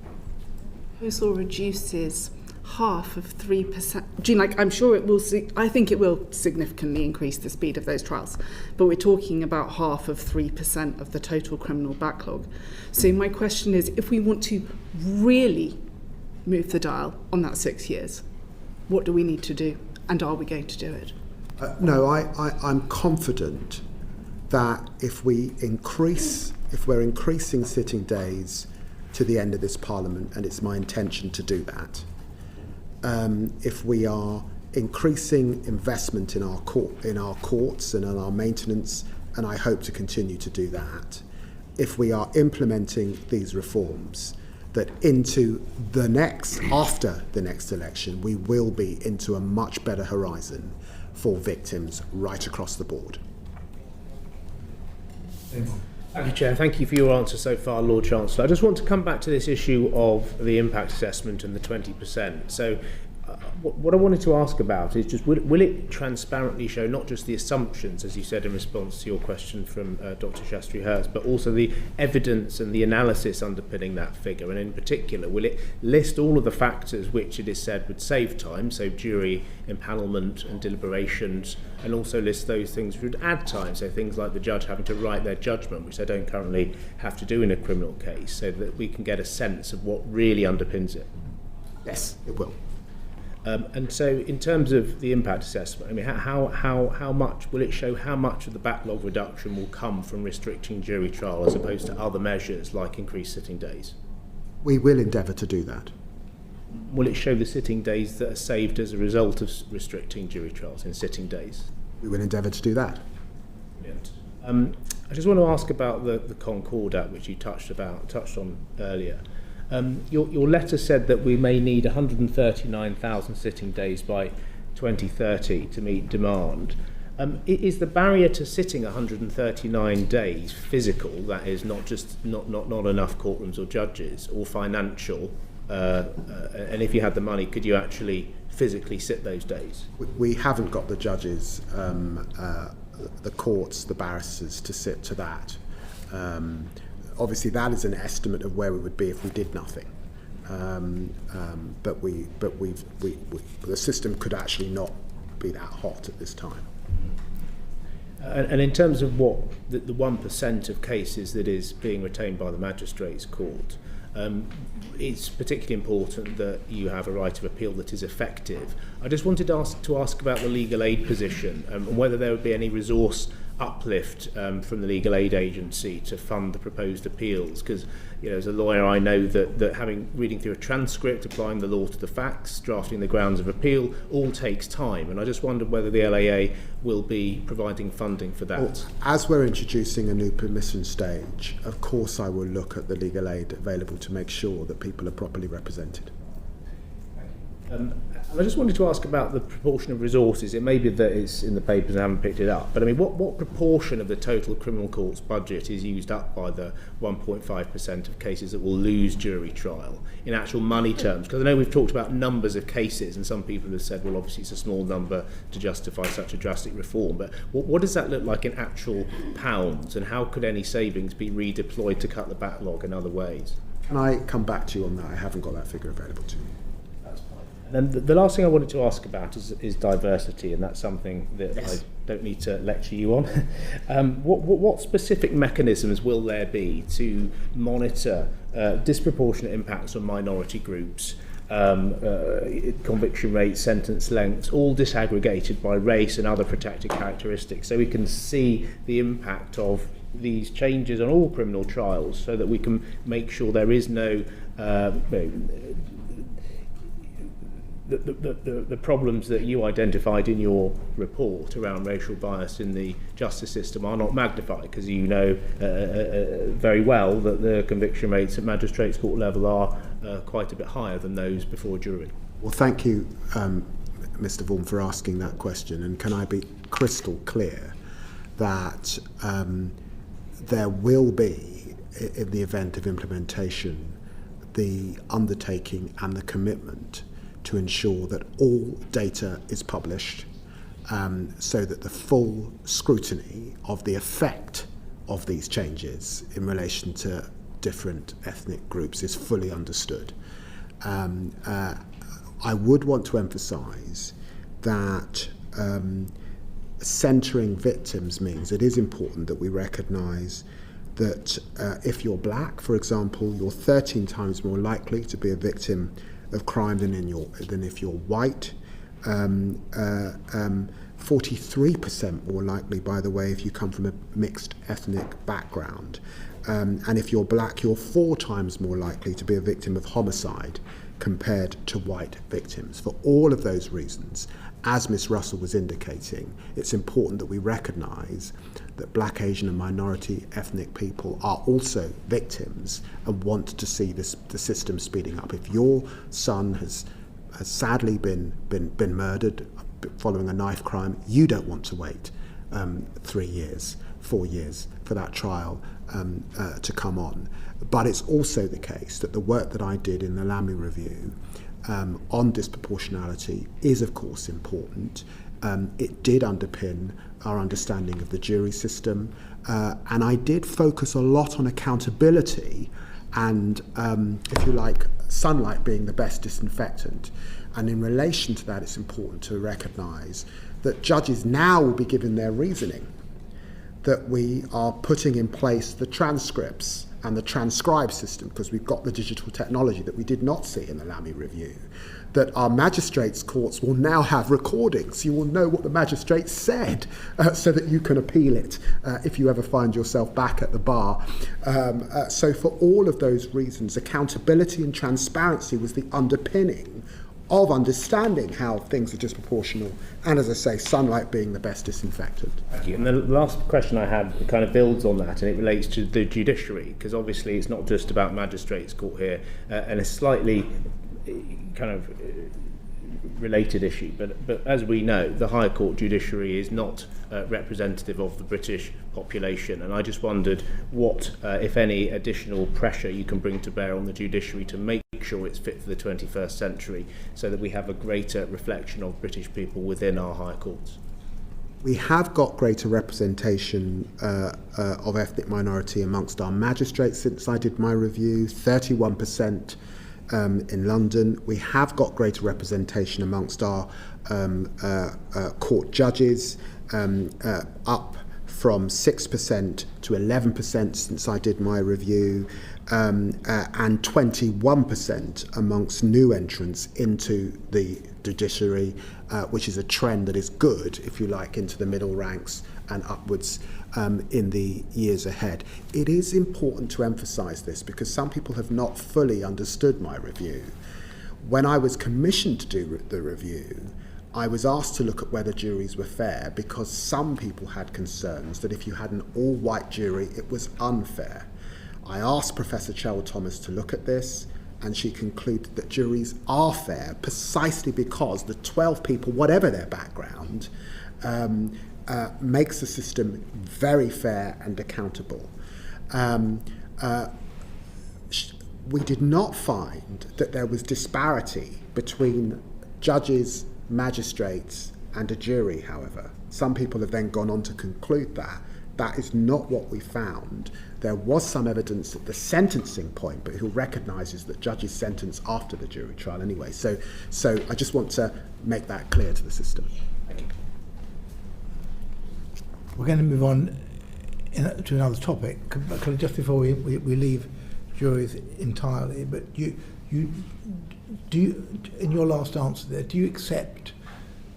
The proposal reduces half of 3%. Jean, I'm sure it will. I think it will significantly increase the speed of those trials, but we're talking about half of 3% of the total criminal backlog. So my question is, if we want to really move the dial on that 6 years, what do we need to do, and are we going to do it? No, I'm confident that if we're increasing sitting days to the end of this Parliament, and it's my intention to do that, if we are increasing investment in our courts and in our maintenance, and I hope to continue to do that, if we are implementing these reforms, that after the next election, we will be into a much better horizon for victims right across the board. Thank you, Chair. Thank you for your answer so far, Lord Chancellor. I just want to come back to this issue of the impact assessment and the 20%. So what I wanted to ask about is just will it transparently show not just the assumptions, as you said in response to your question from Dr. Shastri-Hurst, but also the evidence and the analysis underpinning that figure? And in particular, will it list all of the factors which it is said would save time, so jury empanelment and deliberations, and also list those things which would add time, so things like the judge having to write their judgment, which they don't currently have to do in a criminal case, so that we can get a sense of what really underpins it? Yes, it will. And so, in terms of the impact assessment, I mean, how much will it show? How much of the backlog reduction will come from restricting jury trial as opposed to other measures like increased sitting days? We will endeavour to do that. Will it show the sitting days that are saved as a result of restricting jury trials in sitting days? We will endeavour to do that. Brilliant. I just want to ask about the Concord Act, which you touched on earlier. Your letter said that we may need 139,000 sitting days by 2030 to meet demand. Is the barrier to sitting 139 days physical, that is not enough courtrooms or judges, or financial? And if you had the money, could you actually physically sit those days? We haven't got the judges, the courts, the barristers to sit to that. Obviously, that is an estimate of where we would be if we did nothing. But the system could actually not be that hot at this time. And in terms of what the 1% of cases that is being retained by the Magistrate's Court, it's particularly important that you have a right of appeal that is effective. I just wanted to ask about the legal aid position and whether there would be any resource uplift from the legal aid agency to fund the proposed appeals, because as a lawyer I know that reading through a transcript, applying the law to the facts, drafting the grounds of appeal all takes time, and I just wondered whether the LAA will be providing funding for that. Well, as we're introducing a new permission stage, of course I will look at the legal aid available to make sure that people are properly represented. I just wanted to ask about the proportion of resources. It may be that it's in the papers and I haven't picked it up, but I mean, what proportion of the total criminal court's budget is used up by the 1.5% of cases that will lose jury trial in actual money terms? Because I know we've talked about numbers of cases, and some people have said, well, obviously it's a small number to justify such a drastic reform, but what does that look like in actual pounds, and how could any savings be redeployed to cut the backlog in other ways? Can I come back to you on that? I haven't got that figure available to you. That's fine. And then the last thing I wanted to ask about is diversity, and that's something that Yes. I don't need to lecture you on. What specific mechanisms will there be to monitor disproportionate impacts on minority groups, conviction rates, sentence lengths, all disaggregated by race and other protected characteristics, so we can see the impact of these changes on all criminal trials, so that we can make sure there is no the problems that you identified in your report around racial bias in the justice system are not magnified, because you know very well that the conviction rates at magistrates court level are quite a bit higher than those before jury. Well, thank you, Mr. Vaughan, for asking that question. And can I be crystal clear that there will be, in the event of implementation, the undertaking and the commitment to ensure that all data is published, so that the full scrutiny of the effect of these changes in relation to different ethnic groups is fully understood. I would want to emphasise that centering victims means it is important that we recognise that if you're black, for example, you're 13 times more likely to be a victim of crime than if you're white. 43% more likely, by the way, if you come from a mixed ethnic background. And if you're black, you're 4 times more likely to be a victim of homicide compared to white victims. For all of those reasons, as Ms. Russell was indicating, it's important that we recognise that black, Asian and minority ethnic people are also victims and want to see the system speeding up. If your son has sadly been murdered following a knife crime, you don't want to wait 3 years, 4 years for that trial to come on. But it's also the case that the work that I did in the Lammy review on disproportionality is of course important. It did underpin our understanding of the jury system, and I did focus a lot on accountability and, if you like, sunlight being the best disinfectant. And in relation to that, it's important to recognise that judges now will be given their reasoning, that we are putting in place the transcripts and the transcribe system, because we've got the digital technology that we did not see in the Lammy review, that our magistrates' courts will now have recordings. You will know what the magistrate said, so that you can appeal it if you ever find yourself back at the bar. So for all of those reasons, accountability and transparency was the underpinning of understanding how things are disproportional, and as I say, sunlight being the best disinfectant. Thank you. And the last question I had kind of builds on that, and it relates to the judiciary, because obviously it's not just about magistrates' court here, and a slightly kind of related issue, but as we know, the High Court judiciary is not representative of the British population, and I just wondered what, if any, additional pressure you can bring to bear on the judiciary to make sure it's fit for the 21st century, so that we have a greater reflection of British people within our High Courts. We have got greater representation of ethnic minority amongst our magistrates since I did my review, 31% in London. We have got greater representation amongst our court judges, up from 6% to 11% since I did my review, and 21% amongst new entrants into the judiciary, which is a trend that is good, if you like, into the middle ranks and upwards in the years ahead. It is important to emphasise this because some people have not fully understood my review. When I was commissioned to do the review, I was asked to look at whether juries were fair because some people had concerns that if you had an all-white jury, it was unfair. I asked Professor Cheryl Thomas to look at this, and she concluded that juries are fair precisely because the 12 people, whatever their background, makes the system very fair and accountable. We did not find that there was disparity between judges, magistrates and a jury, however. Some people have then gone on to conclude that That is not what we found. There was some evidence at the sentencing point, but who recognises that judges sentence after the jury trial anyway. So I just want to make that clear to the system. Thank you. We're going to move on to another topic, just before we leave juries entirely. But you in your last answer there, do you accept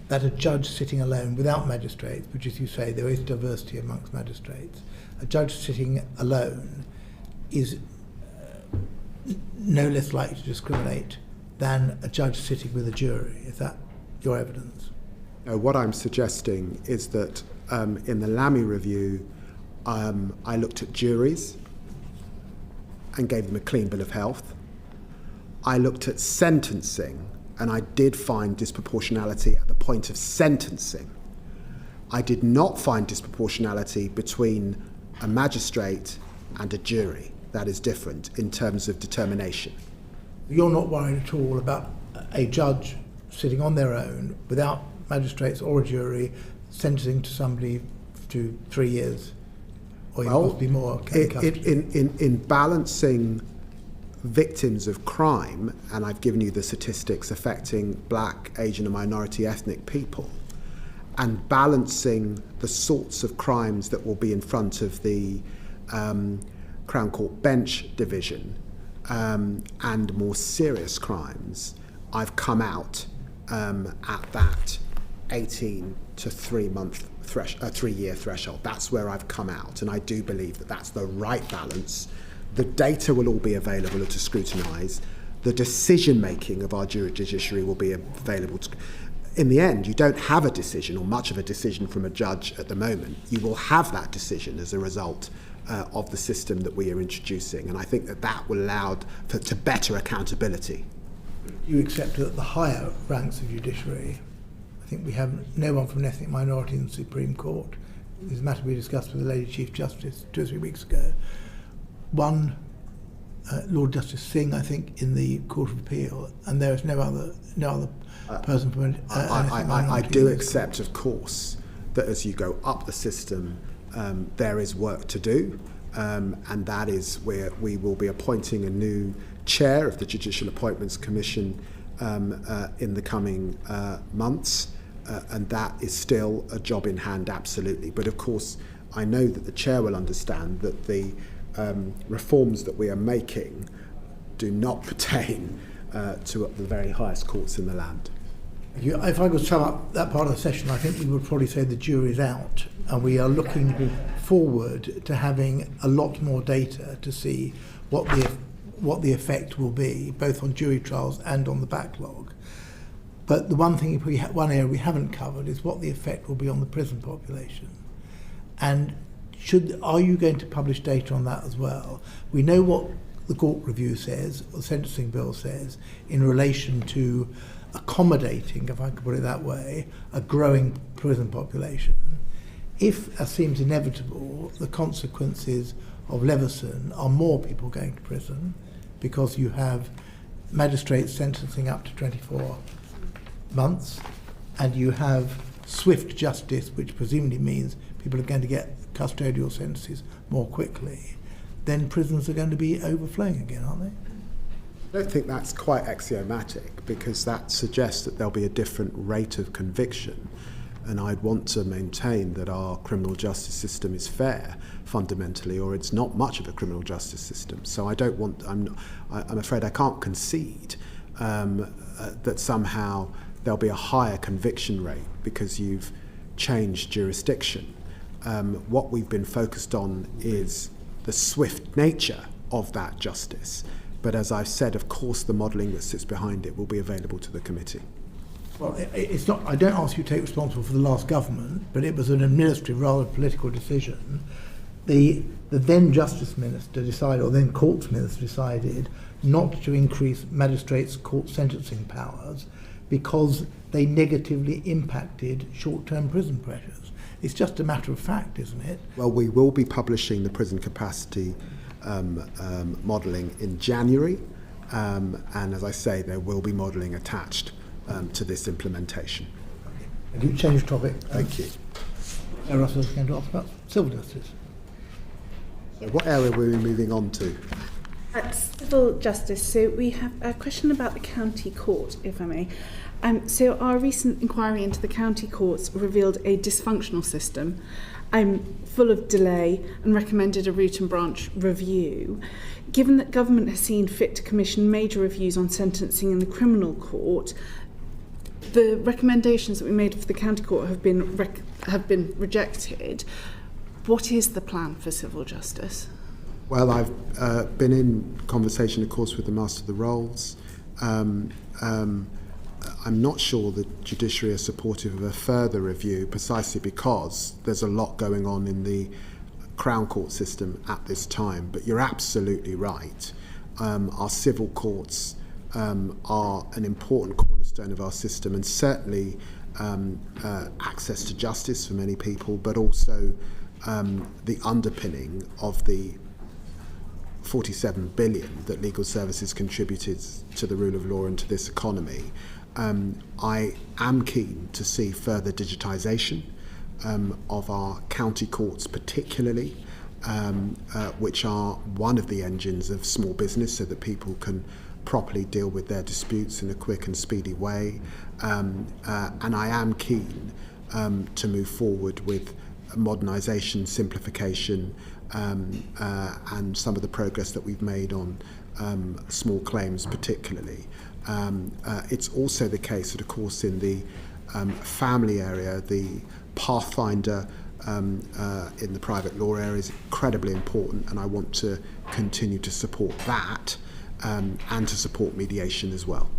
that a judge sitting alone without magistrates, which, as you say, there is diversity amongst magistrates, a judge sitting alone is no less likely to discriminate than a judge sitting with a jury? Is that your evidence? What I'm suggesting is that in the Lammy review, I looked at juries and gave them a clean bill of health. I looked at sentencing, and I did find disproportionality at the point of sentencing. I did not find disproportionality between a magistrate and a jury. That is different in terms of determination. You're not worried at all about a judge sitting on their own without magistrates or a jury sentencing to somebody to 3 years or possibly more? In balancing victims of crime, and I've given you the statistics affecting black, Asian and minority ethnic people, and balancing the sorts of crimes that will be in front of the Crown Court bench division and more serious crimes, I've come out at that 18 to 3 month 3 year threshold. That's where I've come out, and I do believe that that's the right balance. The data will all be available to scrutinise. The decision making of our judiciary will be available to. In the end, you don't have a decision or much of a decision from a judge at the moment. You will have that decision as a result of the system that we are introducing, and I think that will allow to better accountability. You accept that at the higher ranks of judiciary, I think we have no one from an ethnic minority in the Supreme Court. This is a matter we discussed with the Lady Chief Justice 2 or 3 weeks ago. One, Lord Justice Singh, I think, in the Court of Appeal, and there is no other person from an ethnic minority. I do accept, of course, that as you go up the system, there is work to do, and that is where we will be appointing a new chair of the Judicial Appointments Commission in the coming months, and that is still a job in hand, absolutely. But of course, I know that the chair will understand that the reforms that we are making do not pertain to the very highest courts in the land. If I could sum up that part of the session, I think we would probably say the jury's out, and we are looking forward to having a lot more data to see what the effect will be, both on jury trials and on the backlog. But the one area we haven't covered is what the effect will be on the prison population. And are you going to publish data on that as well? We know what the court review says, or the sentencing bill says, in relation to accommodating, if I could put it that way, a growing prison population. If, as seems inevitable, the consequences of Leveson are more people going to prison, because you have magistrates sentencing up to 24 months, and you have swift justice, which presumably means people are going to get custodial sentences more quickly, then prisons are going to be overflowing again, aren't they? I don't think that's quite axiomatic, because that suggests that there'll be a different rate of conviction, and I'd want to maintain that our criminal justice system is fair fundamentally, or it's not much of a criminal justice system. So I'm afraid I can't concede that somehow there'll be a higher conviction rate because you've changed jurisdiction. What we've been focused on is the swift nature of that justice. But as I've said, of course, the modelling that sits behind it will be available to the committee. Well, it's not. I don't ask you to take responsibility for the last government, but it was an administrative rather than political decision. The then Justice Minister decided, or then Courts Minister decided, not to increase magistrates' court sentencing powers because they negatively impacted short-term prison pressures. It's just a matter of fact, isn't it? Well, we will be publishing the prison capacity modelling in January, and as I say, there will be modelling attached to this implementation. Thank you. Change topic. Thank you. Russell is going to ask about civil justice. What area were we moving on to? Civil justice. So we have a question about the county court, if I may. So our recent inquiry into the county courts revealed a dysfunctional system, full of delay, and recommended a root and branch review. Given that government has seen fit to commission major reviews on sentencing in the criminal court, the recommendations that we made for the county court have been rejected. What is the plan for civil justice? Well, I've been in conversation, of course, with the Master of the Rolls. I'm not sure the judiciary are supportive of a further review, precisely because there's a lot going on in the Crown Court system at this time. But you're absolutely right. Our civil courts are an important cornerstone of our system, and certainly access to justice for many people, but also the underpinning of the 47 billion that legal services contributed to the rule of law and to this economy. I am keen to see further digitisation of our county courts particularly, which are one of the engines of small business so that people can properly deal with their disputes in a quick and speedy way. And I am keen to move forward with modernisation, simplification, and some of the progress that we've made on small claims particularly. It's also the case that, of course, in the family area, the pathfinder in the private law area is incredibly important, and I want to continue to support that and to support mediation as well.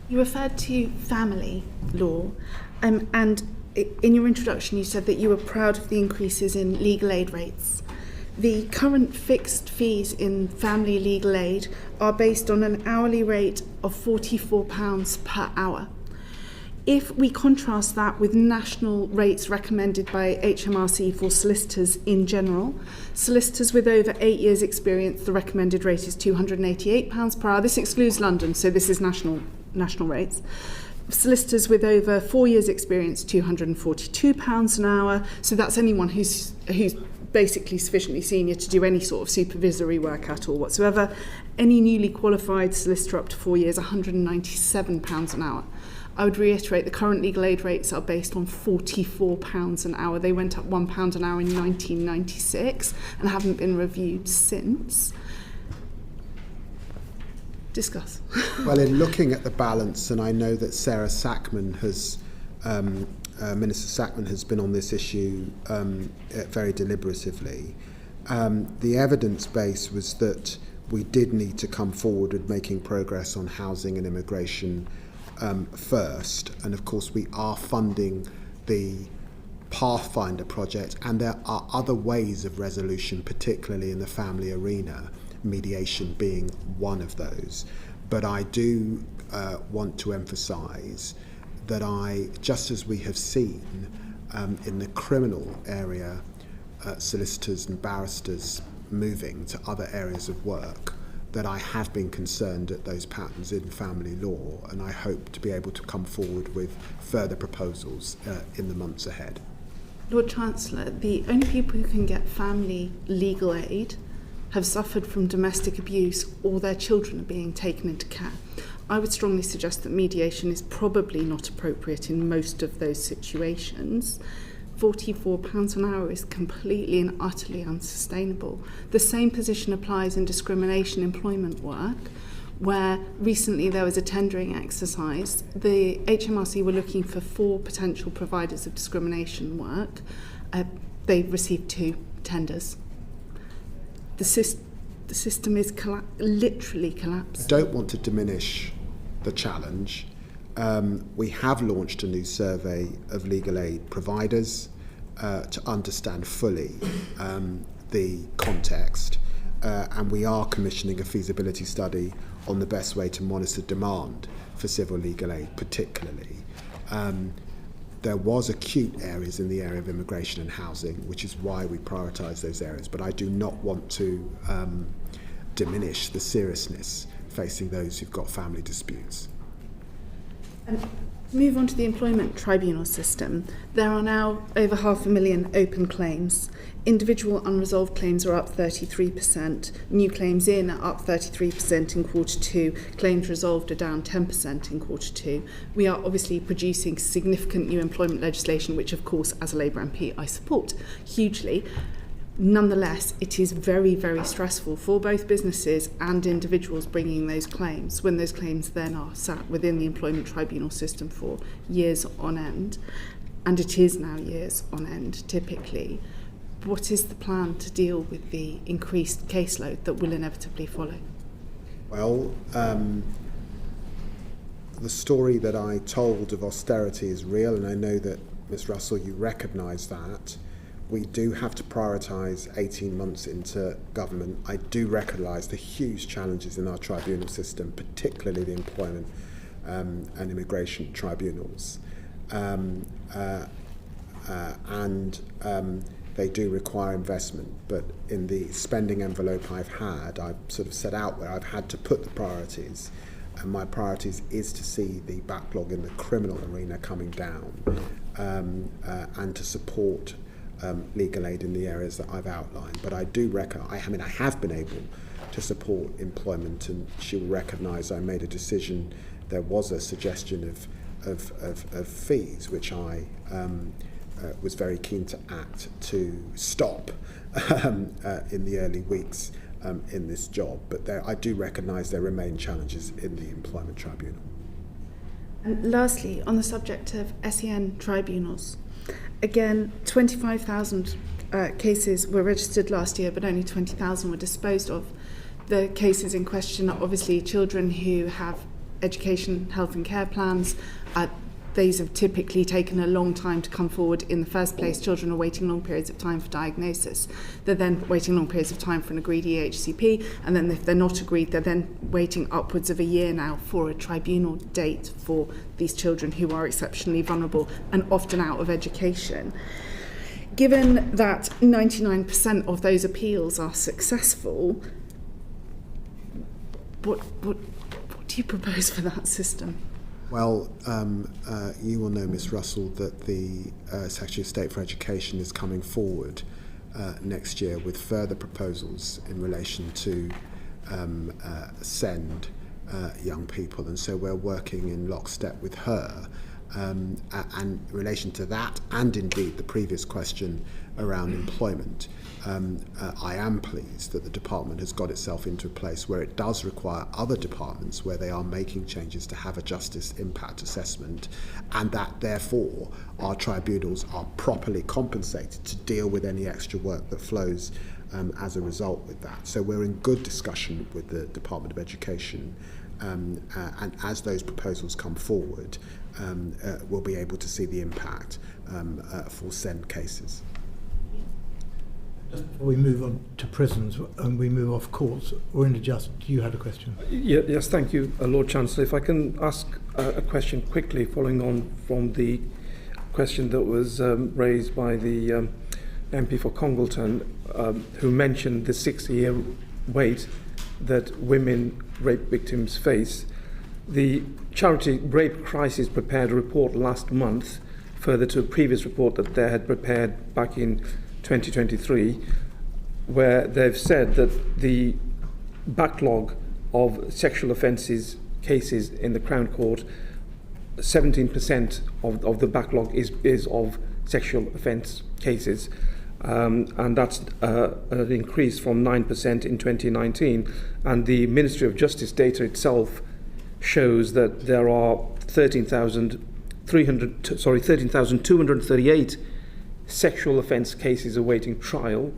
You referred to family law, and in your introduction you said that you were proud of the increases in legal aid rates. The current fixed fees in family legal aid are based on an hourly rate of £44 per hour. If we contrast that with national rates recommended by HMRC for solicitors in general, solicitors with over 8 years' experience, the recommended rate is £288 per hour. This excludes London, so this is national rates. Solicitors with over 4 years' experience, £242 an hour. So that's anyone who's basically sufficiently senior to do any sort of supervisory work at all whatsoever. Any newly qualified solicitor up to 4 years, £197 an hour. I would reiterate the current legal aid rates are based on £44 an hour. They went up £1 an hour in 1996 and haven't been reviewed since. Discuss. Well, in looking at the balance, and I know that Sarah Sackman has, Minister Sackman has been on this issue very deliberatively, the evidence base was that we did need to come forward with making progress on housing and immigration first, and of course we are funding the Pathfinder project, and there are other ways of resolution, particularly in the family arena, mediation being one of those. But I do want to emphasise that just as we have seen in the criminal area, solicitors and barristers moving to other areas of work, that I have been concerned at those patterns in family law, and I hope to be able to come forward with further proposals in the months ahead. Lord Chancellor, the only people who can get family legal aid have suffered from domestic abuse or their children are being taken into care. I would strongly suggest that mediation is probably not appropriate in most of those situations. £44 an hour is completely and utterly unsustainable. The same position applies in discrimination employment work, where recently there was a tendering exercise. The HMRC were looking for 4 potential providers of discrimination work. They received 2 tenders. The system is literally collapsed. I don't want to diminish the challenge. We have launched a new survey of legal aid providers to understand fully the context, and we are commissioning a feasibility study on the best way to monitor demand for civil legal aid particularly. There was acute areas in the area of immigration and housing, which is why we prioritise those areas, but I do not want to diminish the seriousness facing those who've got family disputes. Move on to the employment tribunal system. There are now over 500,000 open claims. Individual unresolved claims are up 33%. New claims in are up 33% in quarter two. Claims resolved are down 10% in quarter two. We are obviously producing significant new employment legislation, which of course, as a Labour MP, I support hugely. Nonetheless, it is very, very stressful for both businesses and individuals bringing those claims, when those claims then are sat within the employment tribunal system for years on end. And it is now years on end, typically. What is the plan to deal with the increased caseload that will inevitably follow? Well, the story that I told of austerity is real, and I know that, Ms Russell, you recognise that. We do have to prioritise 18 months into government. I do recognise the huge challenges in our tribunal system, particularly the employment and immigration tribunals. They do require investment, but in the spending envelope I've sort of set out where I've had to put the priorities, and my priorities is to see the backlog in the criminal arena coming down, and to support legal aid in the areas that I've outlined. But I do I have been able to support employment, and she will recognise I made a decision. There was a suggestion of fees, which I was very keen to act to stop in the early weeks in this job. But I do recognise there remain challenges in the employment tribunal. And lastly, on the subject of SEN tribunals, again, 25,000 cases were registered last year, but only 20,000 were disposed of. The cases in question are obviously children who have education, health and care plans. These have typically taken a long time to come forward in the first place. Children are waiting long periods of time for diagnosis. They're then waiting long periods of time for an agreed EHCP, and then if they're not agreed, they're then waiting upwards of a year now for a tribunal date for these children who are exceptionally vulnerable and often out of education. Given that 99% of those appeals are successful, what do you propose for that system? Well, you will know, Ms Russell, that the Secretary of State for Education is coming forward next year with further proposals in relation to send young people, and so we're working in lockstep with her. And in relation to that, and indeed the previous question around employment, I am pleased that the department has got itself into a place where it does require other departments where they are making changes to have a justice impact assessment, and that therefore our tribunals are properly compensated to deal with any extra work that flows as a result with that. So we're in good discussion with the Department of Education, and as those proposals come forward, we'll be able to see the impact for SEND cases. Just before we move on to prisons and we move off courts, you had a question? Yes, thank you, Lord Chancellor. If I can ask a question quickly, following on from the question that was raised by the MP for Congleton, who mentioned the 6-year wait that women rape victims face. The charity Rape Crisis prepared a report last month, further to a previous report that they had prepared back in 2023, where they've said that the backlog of sexual offences cases in the Crown Court, 17% of the backlog is of sexual offence cases, and that's an increase from 9% in 2019. And the Ministry of Justice data itself shows that there are 13,238 sexual offence cases awaiting trial,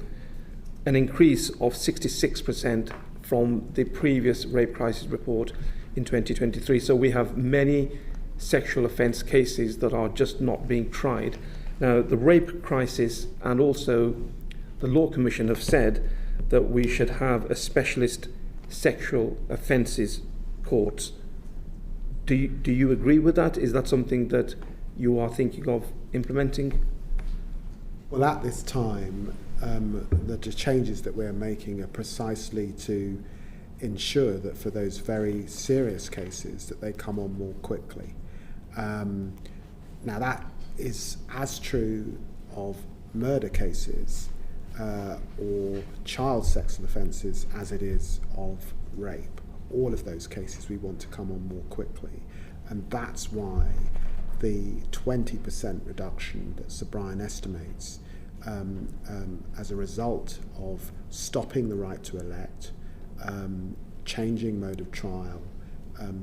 an increase of 66% from the previous Rape Crisis report in 2023. So we have many sexual offence cases that are just not being tried. Now, the Rape Crisis and also the Law Commission have said that we should have a specialist sexual offences court. Do you agree with that? Is that something that you are thinking of implementing? Well, at this time, the changes that we're making are precisely to ensure that for those very serious cases that they come on more quickly. Now that is as true of murder cases or child sexual offences as it is of rape. All of those cases we want to come on more quickly, and that's why the 20% reduction that Sir Brian estimates as a result of stopping the right to elect, changing mode of trial,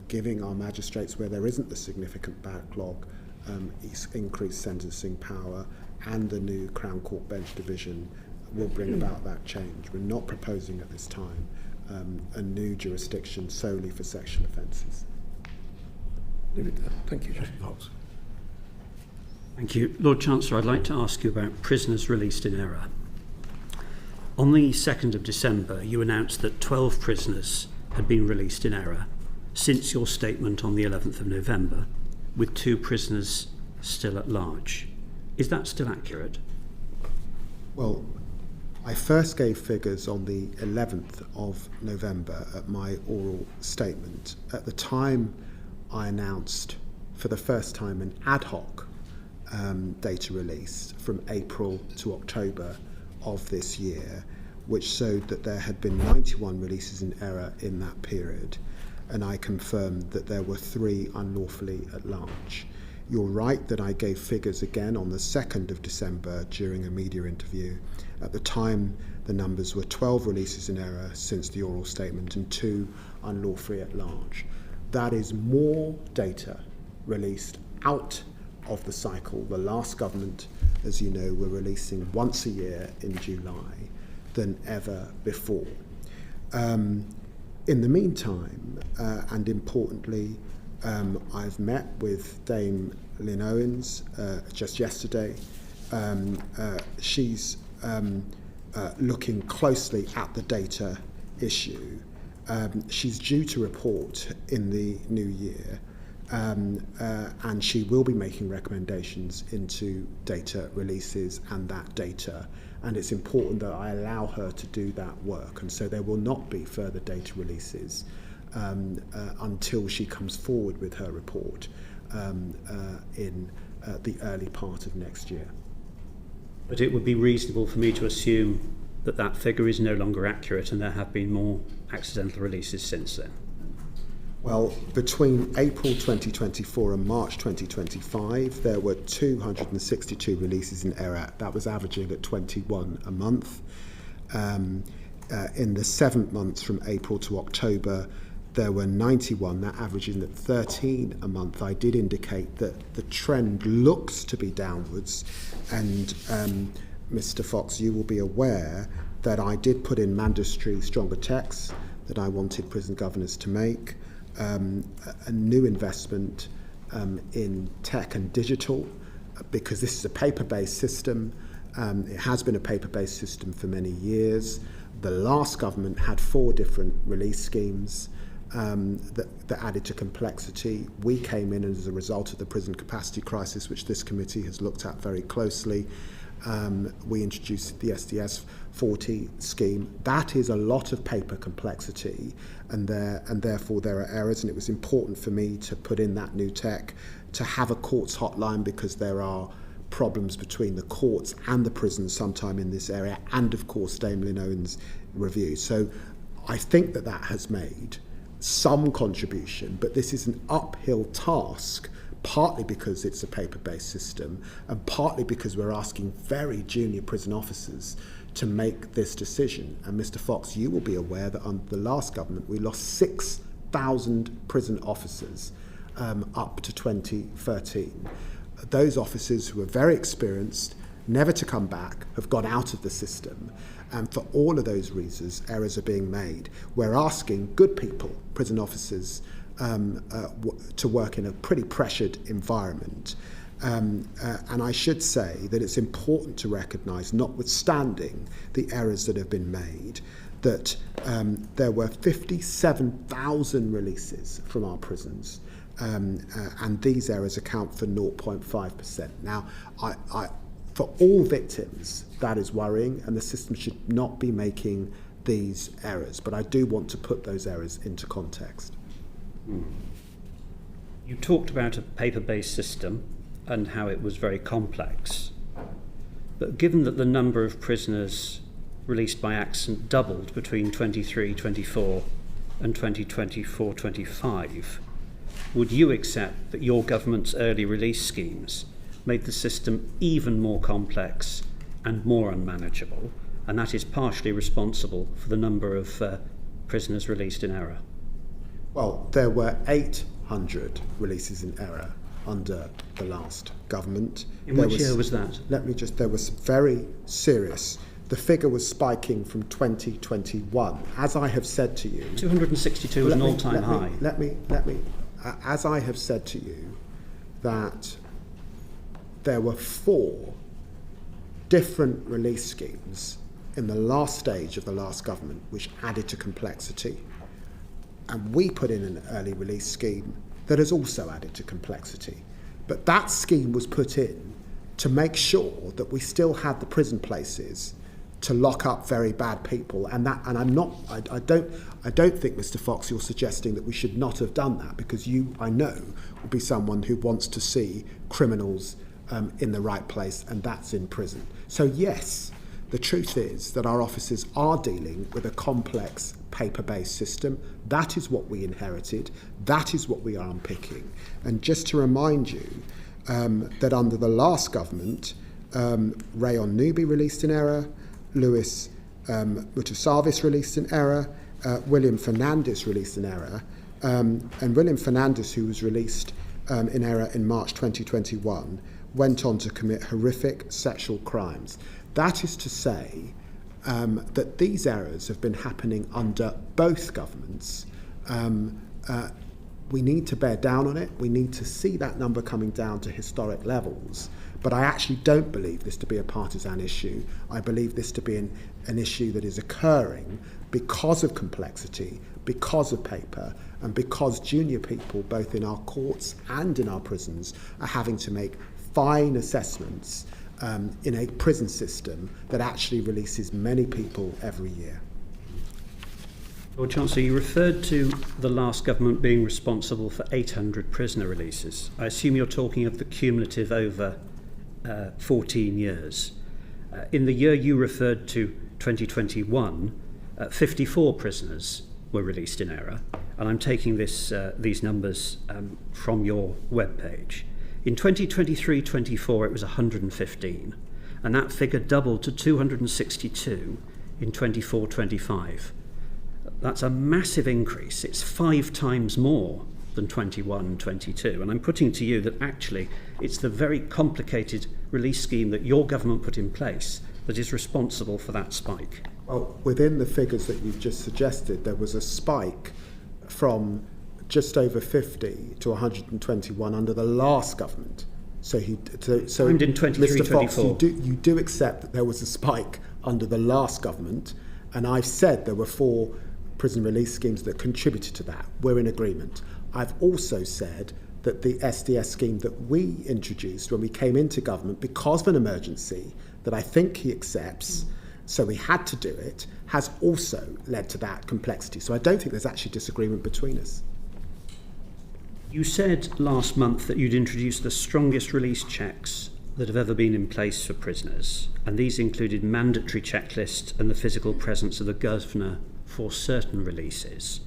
giving our magistrates, where there isn't the significant backlog, increased sentencing power, and the new Crown Court Bench Division will bring about that change. We're not proposing at this time a new jurisdiction solely for sexual offences. Leave it there. Thank you. Fox. Thank you. Lord Chancellor, I'd like to ask you about prisoners released in error. On the 2nd of December, you announced that 12 prisoners had been released in error since your statement on the 11th of November, with 2 prisoners still at large. Is that still accurate? Well, I first gave figures on the 11th of November at my oral statement. At the time, I announced for the first time an ad hoc data release from April to October of this year, which showed that there had been 91 releases in error in that period, and I confirmed that there were 3 unlawfully at large. You're right that I gave figures again on the 2nd of December during a media interview. At the time, the numbers were 12 releases in error since the oral statement and 2 unlawfully at large. That is more data released out of the cycle. The last government, as you know, were releasing once a year in July than ever before. In the meantime, and importantly, I've met with Dame Lynn Owens just yesterday. She's looking closely at the data issue. She's due to report in the new year, and she will be making recommendations into data releases and that data, and it's important that I allow her to do that work, and so there will not be further data releases until she comes forward with her report in the early part of next year. But it would be reasonable for me to assume that that figure is no longer accurate and there have been more accidental releases since then. Well, between April 2024 and March 2025, there were 262 releases in error. That was averaging at 21 a month. In the 7 months from April to October, there were 91, that averaging at 13 a month. I did indicate that the trend looks to be downwards, and Mr. Fox, you will be aware that I did put in mandatory stronger checks that I wanted prison governors to make, a new investment in tech and digital, because this is a paper-based system. It has been a paper-based system for many years. The last government had 4 different release schemes that added to complexity. We came in as a result of the prison capacity crisis, which this committee has looked at very closely. We introduced the SDS 40 scheme. That is a lot of paper complexity, and therefore there are errors, and it was important for me to put in that new tech, to have a courts hotline, because there are problems between the courts and the prisons sometime in this area, and of course Dame Lynn Owens' review. So I think that has made some contribution, but this is an uphill task, partly because it's a paper-based system, and partly because we're asking very junior prison officers to make this decision. And Mr. Fox, you will be aware that under the last government we lost 6,000 prison officers up to 2013. Those officers who are very experienced, never to come back, have got out of the system. And for all of those reasons, errors are being made. We're asking good people, prison officers, to work in a pretty pressured environment. And I should say that it's important to recognise, notwithstanding the errors that have been made, that there were 57,000 releases from our prisons, and these errors account for 0.5%. Now, for all victims, that is worrying, and the system should not be making these errors. But I do want to put those errors into context. You talked about a paper-based system and how it was very complex. But given that the number of prisoners released by accident doubled between 23-24 and 2024-25, would you accept that your government's early release schemes made the system even more complex and more unmanageable, and that is partially responsible for the number of prisoners released in error? Well, there were 800 releases in error under the last government. In which year was that? There was very serious. The figure was spiking from 2021. As I have said to you... 262 was an all-time high. As I have said to you, that there were 4 different release schemes in the last stage of the last government which added to complexity. And we put in an early release scheme that has also added to complexity. But that scheme was put in to make sure that we still had the prison places to lock up very bad people, I don't think, Mr. Fox, you're suggesting that we should not have done that, because you, I know, will be someone who wants to see criminals in the right place, and that's in prison. So yes, the truth is that our officers are dealing with a complex paper-based system. That is what we inherited. That is what we are unpicking. And just to remind you that under the last government, Rayon Nubi released in error, Louis Mutasavis released in error, William Fernandez released in error, and William Fernandez, who was released in error in March 2021, went on to commit horrific sexual crimes. That is to say that these errors have been happening under both governments. We need to bear down on it. We need to see that number coming down to historic levels. But I actually don't believe this to be a partisan issue. I believe this to be an issue that is occurring because of complexity, because of paper, and because junior people, both in our courts and in our prisons, are having to make fine assessments in a prison system that actually releases many people every year. Lord Chancellor, you referred to the last government being responsible for 800 prisoner releases. I assume you're talking of the cumulative over 14 years. In the year you referred to, 2021, 54 prisoners were released in error, and I'm taking these numbers from your webpage. In 2023-24, it was 115, and that figure doubled to 262 in 24-25. That's a massive increase. It's 5 times more than 21-22. And I'm putting to you that actually it's the very complicated release scheme that your government put in place that is responsible for that spike. Well, within the figures that you've just suggested, there was a spike from just over 50 to 121 under the last government. So Mr. Fox, you do accept that there was a spike under the last government, and I've said there were 4 prison release schemes that contributed to that. We're in agreement. I've also said that the SDS scheme that we introduced when we came into government because of an emergency that I think he accepts, so we had to do it, has also led to that complexity. So I don't think there's actually disagreement between us. You said last month that you'd introduced the strongest release checks that have ever been in place for prisoners, and these included mandatory checklists and the physical presence of the governor for certain releases.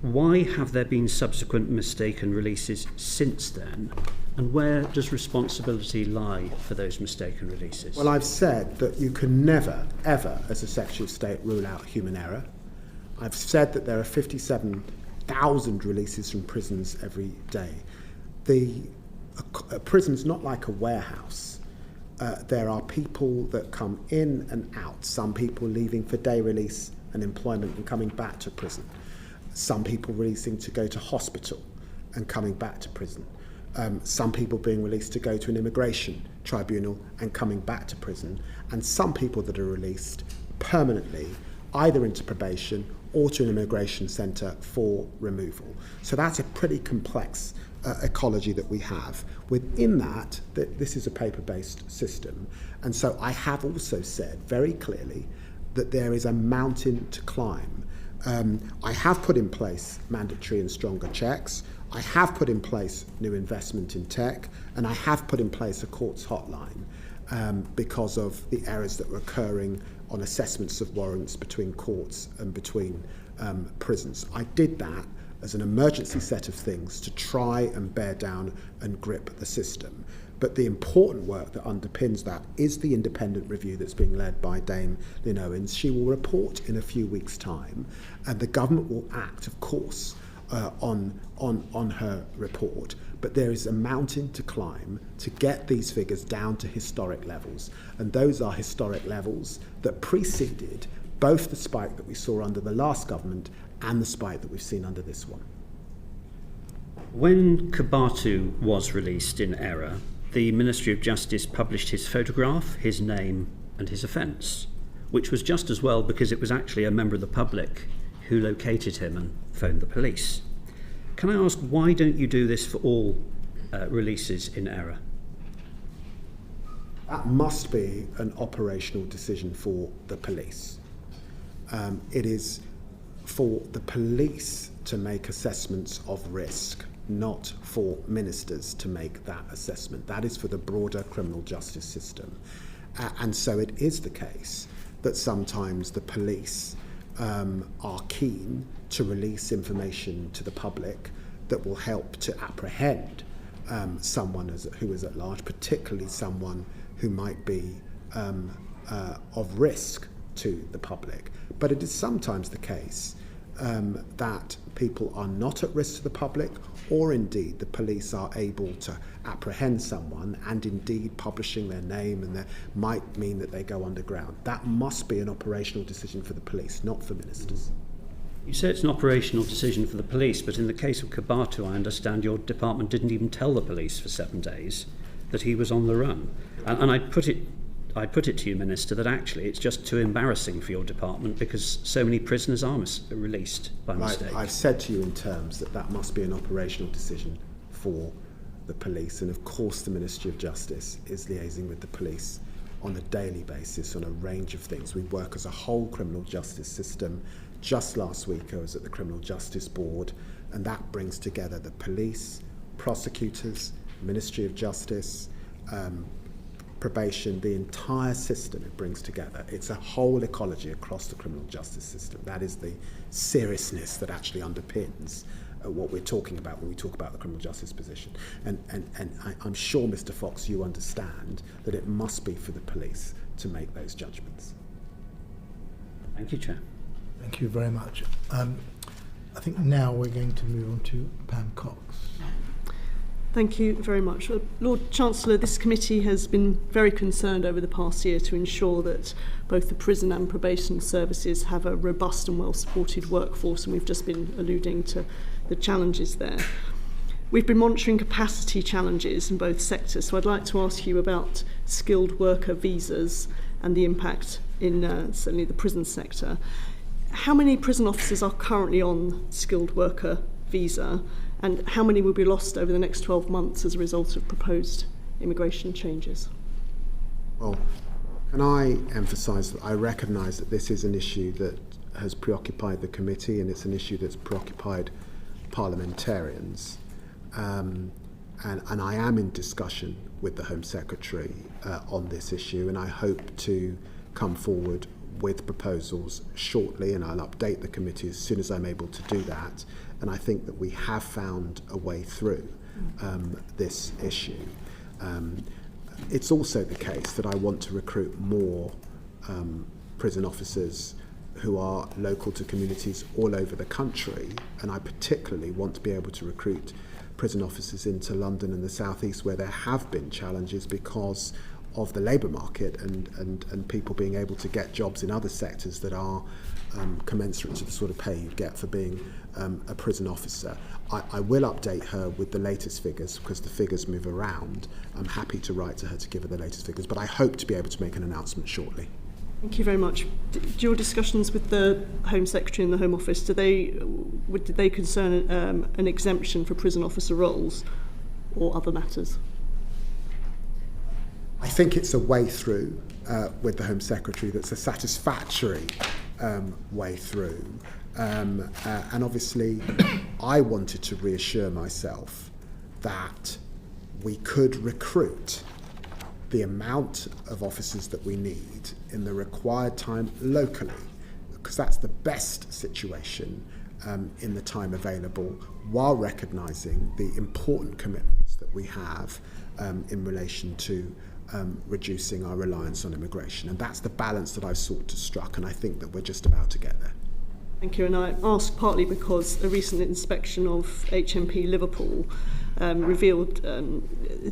Why have there been subsequent mistaken releases since then, and where does responsibility lie for those mistaken releases? Well, I've said that you can never, ever, as a Secretary of State, rule out human error. I've said that there are 57,000 releases from prisons every day. A prison's not like a warehouse. There are people that come in and out, some people leaving for day release and employment and coming back to prison. Some people releasing to go to hospital and coming back to prison. Some people being released to go to an immigration tribunal and coming back to prison. And some people that are released permanently, either into probation or to an immigration centre for removal. So that's a pretty complex ecology that we have. Within that, this is a paper-based system. And so I have also said very clearly that there is a mountain to climb. I have put in place mandatory and stronger checks. I have put in place new investment in tech, and I have put in place a courts hotline because of the errors that were occurring on assessments of warrants between courts and between prisons. I did that as an emergency set of things to try and bear down and grip the system. But the important work that underpins that is the independent review that's being led by Dame Lynn Owens. She will report in a few weeks' time, and the government will act, of course, on her report. But there is a mountain to climb to get these figures down to historic levels, and those are historic levels that preceded both the spike that we saw under the last government and the spike that we've seen under this one. When Kabatu was released in error, the Ministry of Justice published his photograph, his name and his offence, which was just as well because it was actually a member of the public who located him and phoned the police. Can I ask, why don't you do this for all releases in error? That must be an operational decision for the police. It is for the police to make assessments of risk, not for ministers to make that assessment. That is for the broader criminal justice system. And so it is the case that sometimes the police are keen to release information to the public that will help to apprehend someone who is at large, particularly someone who might be of risk to the public. But it is sometimes the case that people are not at risk to the public, or indeed the police are able to apprehend someone, and indeed publishing their name and might mean that they go underground. That must be an operational decision for the police, not for ministers. You say it's an operational decision for the police, but in the case of Kabatu, I understand your department didn't even tell the police for 7 days that he was on the run. And I put it to you, Minister, that actually it's just too embarrassing for your department because so many prisoners are released by mistake. I've said to you in terms that must be an operational decision for the police, and of course the Ministry of Justice is liaising with the police on a daily basis on a range of things. We work as a whole criminal justice system. Just last week I was at the Criminal Justice Board, and that brings together the police, prosecutors, Ministry of Justice, probation, the entire system it brings together. It's a whole ecology across the criminal justice system. That is the seriousness that actually underpins what we're talking about when we talk about the criminal justice position. And I'm sure, Mr. Fox, you understand that it must be for the police to make those judgments. Thank you, Chair. Thank you very much. I think now we're going to move on to Pam Cox. Thank you very much. Lord Chancellor, this committee has been very concerned over the past year to ensure that both the prison and probation services have a robust and well-supported workforce, and we've just been alluding to the challenges there. We've been monitoring capacity challenges in both sectors, so I'd like to ask you about skilled worker visas and the impact in certainly the prison sector. How many prison officers are currently on skilled worker visa, and how many will be lost over the next 12 months as a result of proposed immigration changes? Well, can I emphasise that I recognise that this is an issue that has preoccupied the committee, and it's an issue that's preoccupied parliamentarians. And I am in discussion with the Home Secretary on this issue, and I hope to come forward with proposals shortly, and I'll update the committee as soon as I'm able to do that. And I think that we have found a way through this issue. It's also the case that I want to recruit more prison officers who are local to communities all over the country, and I particularly want to be able to recruit prison officers into London and the South East, where there have been challenges because of the labour market and people being able to get jobs in other sectors that are commensurate to the sort of pay you get for being a prison officer. I will update her with the latest figures because the figures move around. I'm happy to write to her to give her the latest figures, but I hope to be able to make an announcement shortly. Thank you very much. Do your discussions with the Home Secretary and the Home Office, did they concern an exemption for prison officer roles or other matters? I think it's a way through with the Home Secretary that's a satisfactory way through. And obviously, I wanted to reassure myself that we could recruit the amount of officers that we need in the required time locally, because that's the best situation in the time available, while recognising the important commitments that we have in relation to reducing our reliance on immigration. And that's the balance that I've sought to strike, and I think that we're just about to get there. Thank you. And I ask partly because a recent inspection of HMP Liverpool revealed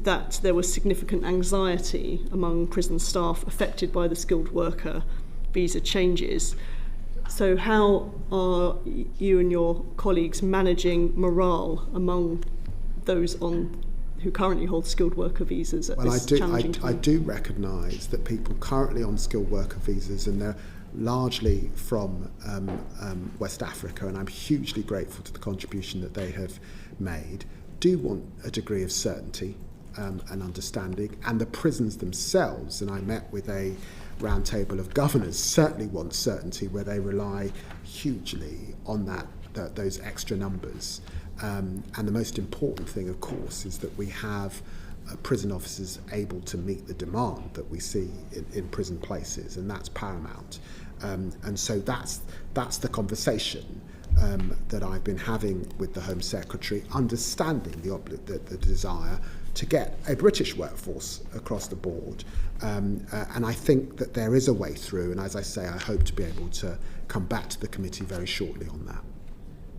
that there was significant anxiety among prison staff affected by the skilled worker visa changes. So how are you and your colleagues managing morale among those who currently hold skilled worker visas at this challenging time? I do recognise that people currently on skilled worker visas, and they're largely from West Africa, and I'm hugely grateful to the contribution that they have made, do want a degree of certainty and understanding, and the prisons themselves, and I met with a round table of governors, certainly want certainty, where they rely hugely on those extra numbers. And the most important thing, of course, is that we have prison officers able to meet the demand that we see in prison places, and that's paramount. And so that's the conversation that I've been having with the Home Secretary, understanding the desire to get a British workforce across the board. And I think that there is a way through, and as I say, I hope to be able to come back to the committee very shortly on that.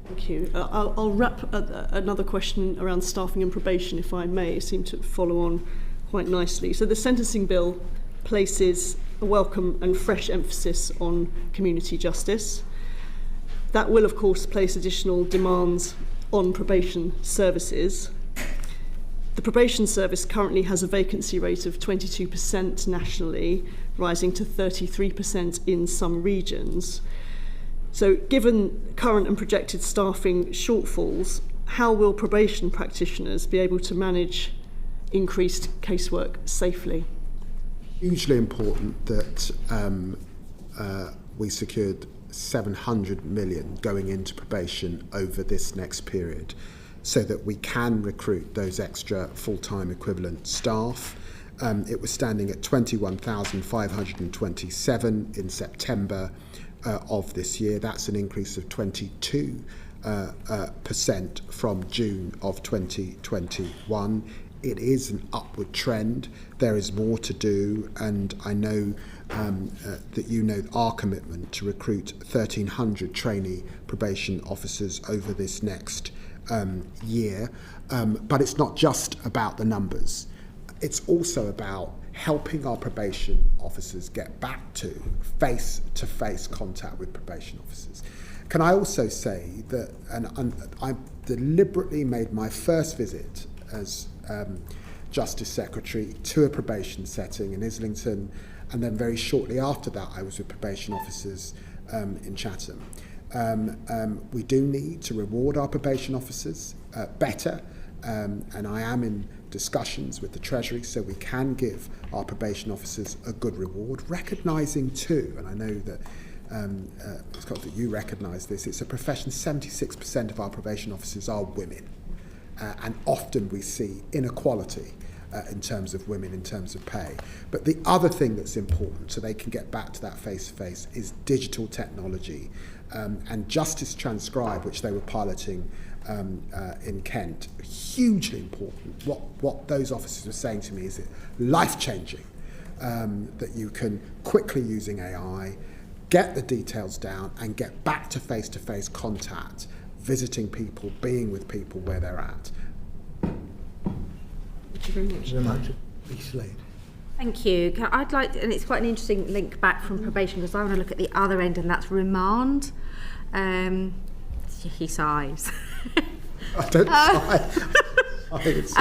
Thank you. I'll wrap another question around staffing and probation, if I may. It seemed to follow on quite nicely. So the sentencing bill places a welcome and fresh emphasis on community justice. That will, of course, place additional demands on probation services. The probation service currently has a vacancy rate of 22% nationally, rising to 33% in some regions. So given current and projected staffing shortfalls, how will probation practitioners be able to manage increased casework safely? Hugely important that we secured 700 million going into probation over this next period, so that we can recruit those extra full-time equivalent staff. It was standing at 21,527 in September of this year. That's an increase of 22% from June of 2021. It is an upward trend. There is more to do, and I know that you know our commitment to recruit 1,300 trainee probation officers over this next year. But it's not just about the numbers. It's also about helping our probation officers get back to face-to-face contact with probation officers. Can I also say that, and I deliberately made my first visit as Justice Secretary to a probation setting in Islington, and then very shortly after that I was with probation officers in Chatham. We do need to reward our probation officers better, and I am in discussions with the Treasury so we can give our probation officers a good reward, recognising too, and I know that Scott, that you recognise this, it's a profession, 76% of our probation officers are women, and often we see inequality in terms of women, in terms of pay. But the other thing that's important, so they can get back to that face-to-face, is digital technology. And Justice Transcribe, which they were piloting in Kent, hugely important. What those officers were saying to me is life-changing, that you can quickly, using AI, get the details down and get back to face-to-face contact, visiting people, being with people where they're at. Thank you very much. Very much. Slade. Thank you. I'd like, and it's quite an interesting link back from probation, because I want to look at the other end, and that's remand. He sighs. I don't sigh. I think it's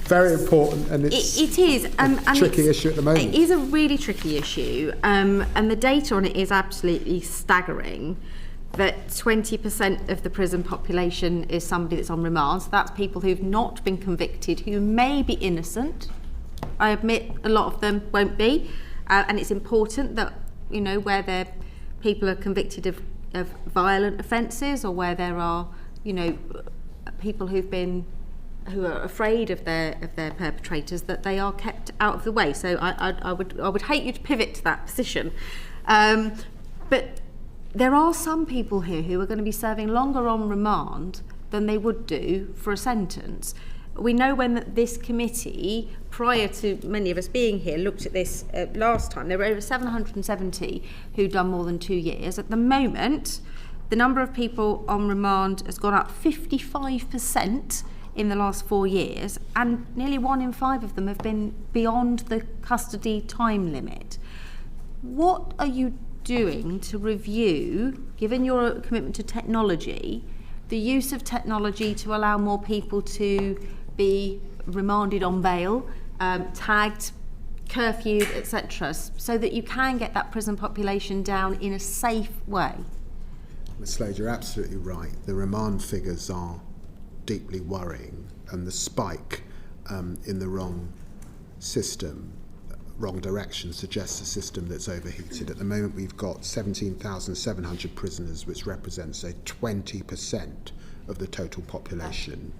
very important, and it is a tricky issue at the moment. It is a really tricky issue, and the data on it is absolutely staggering. That 20% of the prison population is somebody that's on remand. So that's people who've not been convicted, who may be innocent. I admit a lot of them won't be, and it's important that, you know, where people are convicted of of violent offences, or where there are, people who are afraid of their perpetrators, that they are kept out of the way. So I would hate you to pivot to that position, but there are some people here who are going to be serving longer on remand than they would do for a sentence. We know when this committee, prior to many of us being here, looked at this last time, there were over 770 who'd done more than 2 years. At the moment, the number of people on remand has gone up 55% in the last 4 years, and nearly 1 in 5 of them have been beyond the custody time limit. What are you doing to review, given your commitment to technology, the use of technology to allow more people to be remanded on bail, tagged, curfewed, etc., so that you can get that prison population down in a safe way? Ms. Slade, you're absolutely right. The remand figures are deeply worrying, and the spike in the wrong direction suggests a system that's overheated. At the moment, we've got 17,700 prisoners, which represents a 20% of the total population,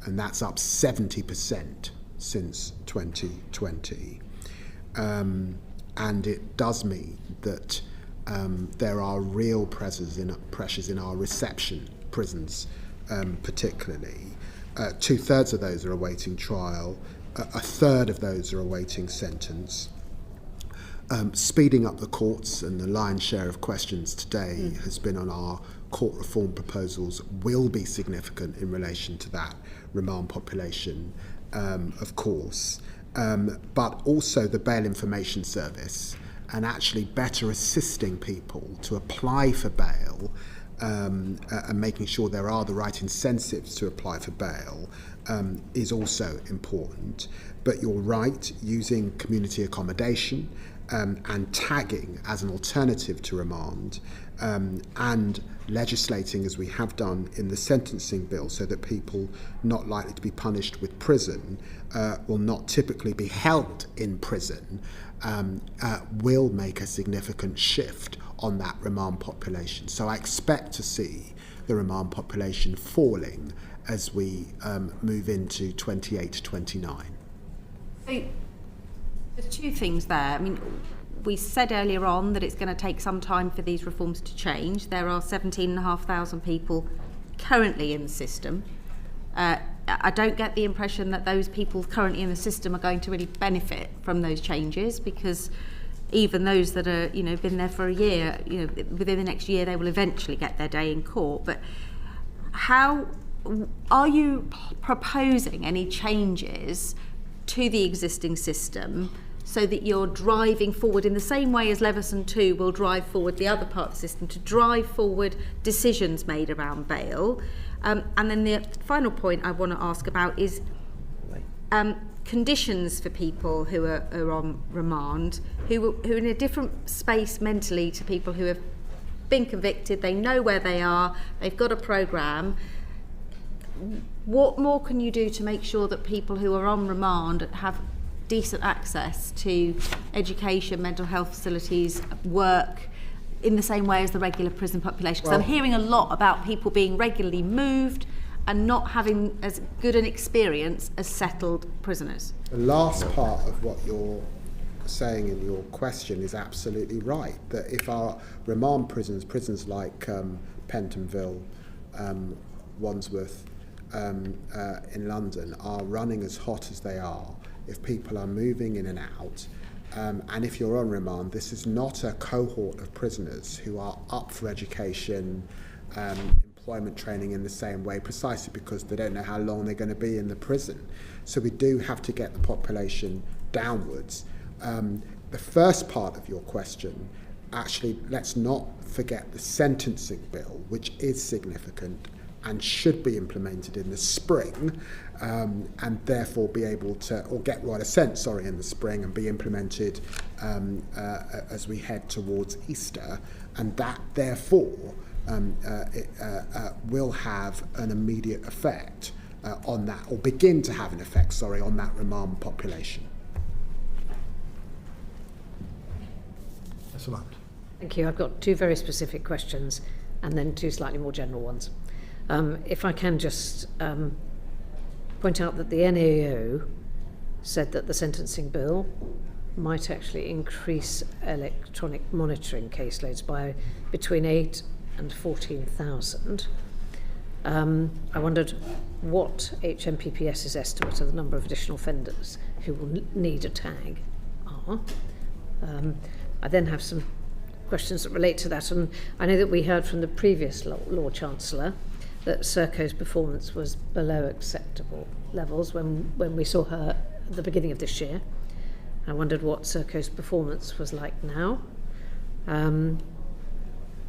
and that's up 70% since 2020. And it does mean that there are real pressures in our reception prisons, particularly. 2/3 of those are awaiting trial. A third of those are awaiting sentence. Speeding up the courts, and the lion's share of questions today has been on our court reform proposals, will be significant in relation to that remand population, of course. But also the Bail Information Service, and actually better assisting people to apply for bail, and making sure there are the right incentives to apply for bail, is also important. But you're right, using community accommodation and tagging as an alternative to remand, and legislating, as we have done in the sentencing bill, so that people not likely to be punished with prison will not typically be held in prison, will make a significant shift on that remand population. So I expect to see the remand population falling as we move into 28 to 29. So there's 2 things there. I mean, we said earlier on that it's going to take some time for these reforms to change. There are 17,500 people currently in the system. I don't get the impression that those people currently in the system are going to really benefit from those changes, because even those that are, been there for a year, within the next year they will eventually get their day in court. But how are you proposing any changes to the existing system so that you're driving forward in the same way as Leveson 2 will drive forward the other part of the system, to drive forward decisions made around bail? And then the final point I want to ask about is conditions for people who are on remand, who are in a different space mentally to people who have been convicted. They know where they are, they've got a programme. What more can you do to make sure that people who are on remand have decent access to education, mental health facilities, work, in the same way as the regular prison population? Because I'm hearing a lot about people being regularly moved and not having as good an experience as settled prisoners. The last part of what you're saying in your question is absolutely right, that if our remand prisons like Pentonville, Wandsworth in London are running as hot as they are, if people are moving in and out, and if you're on remand, this is not a cohort of prisoners who are up for education, employment training in the same way, precisely because they don't know how long they're going to be in the prison. So we do have to get the population downwards. The first part of your question, actually, let's not forget the sentencing bill, which is significant and should be implemented in the spring, and therefore be able to, or get right assent, in the spring, and be implemented as we head towards Easter, and that therefore will have an immediate effect on that, or begin to have an effect, on that remand population. Yes, Thank you. I've got 2 very specific questions. and then two slightly more general ones. If I can just point out that the NAO said that the sentencing bill might actually increase electronic monitoring caseloads by between 8 and 14,000. I wondered what HMPPS's estimate of the number of additional offenders who will need a tag are. I then have some questions that relate to that, and I know that we heard from the previous Lord Chancellor that Serco's performance was below acceptable levels when we saw her at the beginning of this year. I wondered what Serco's performance was like now.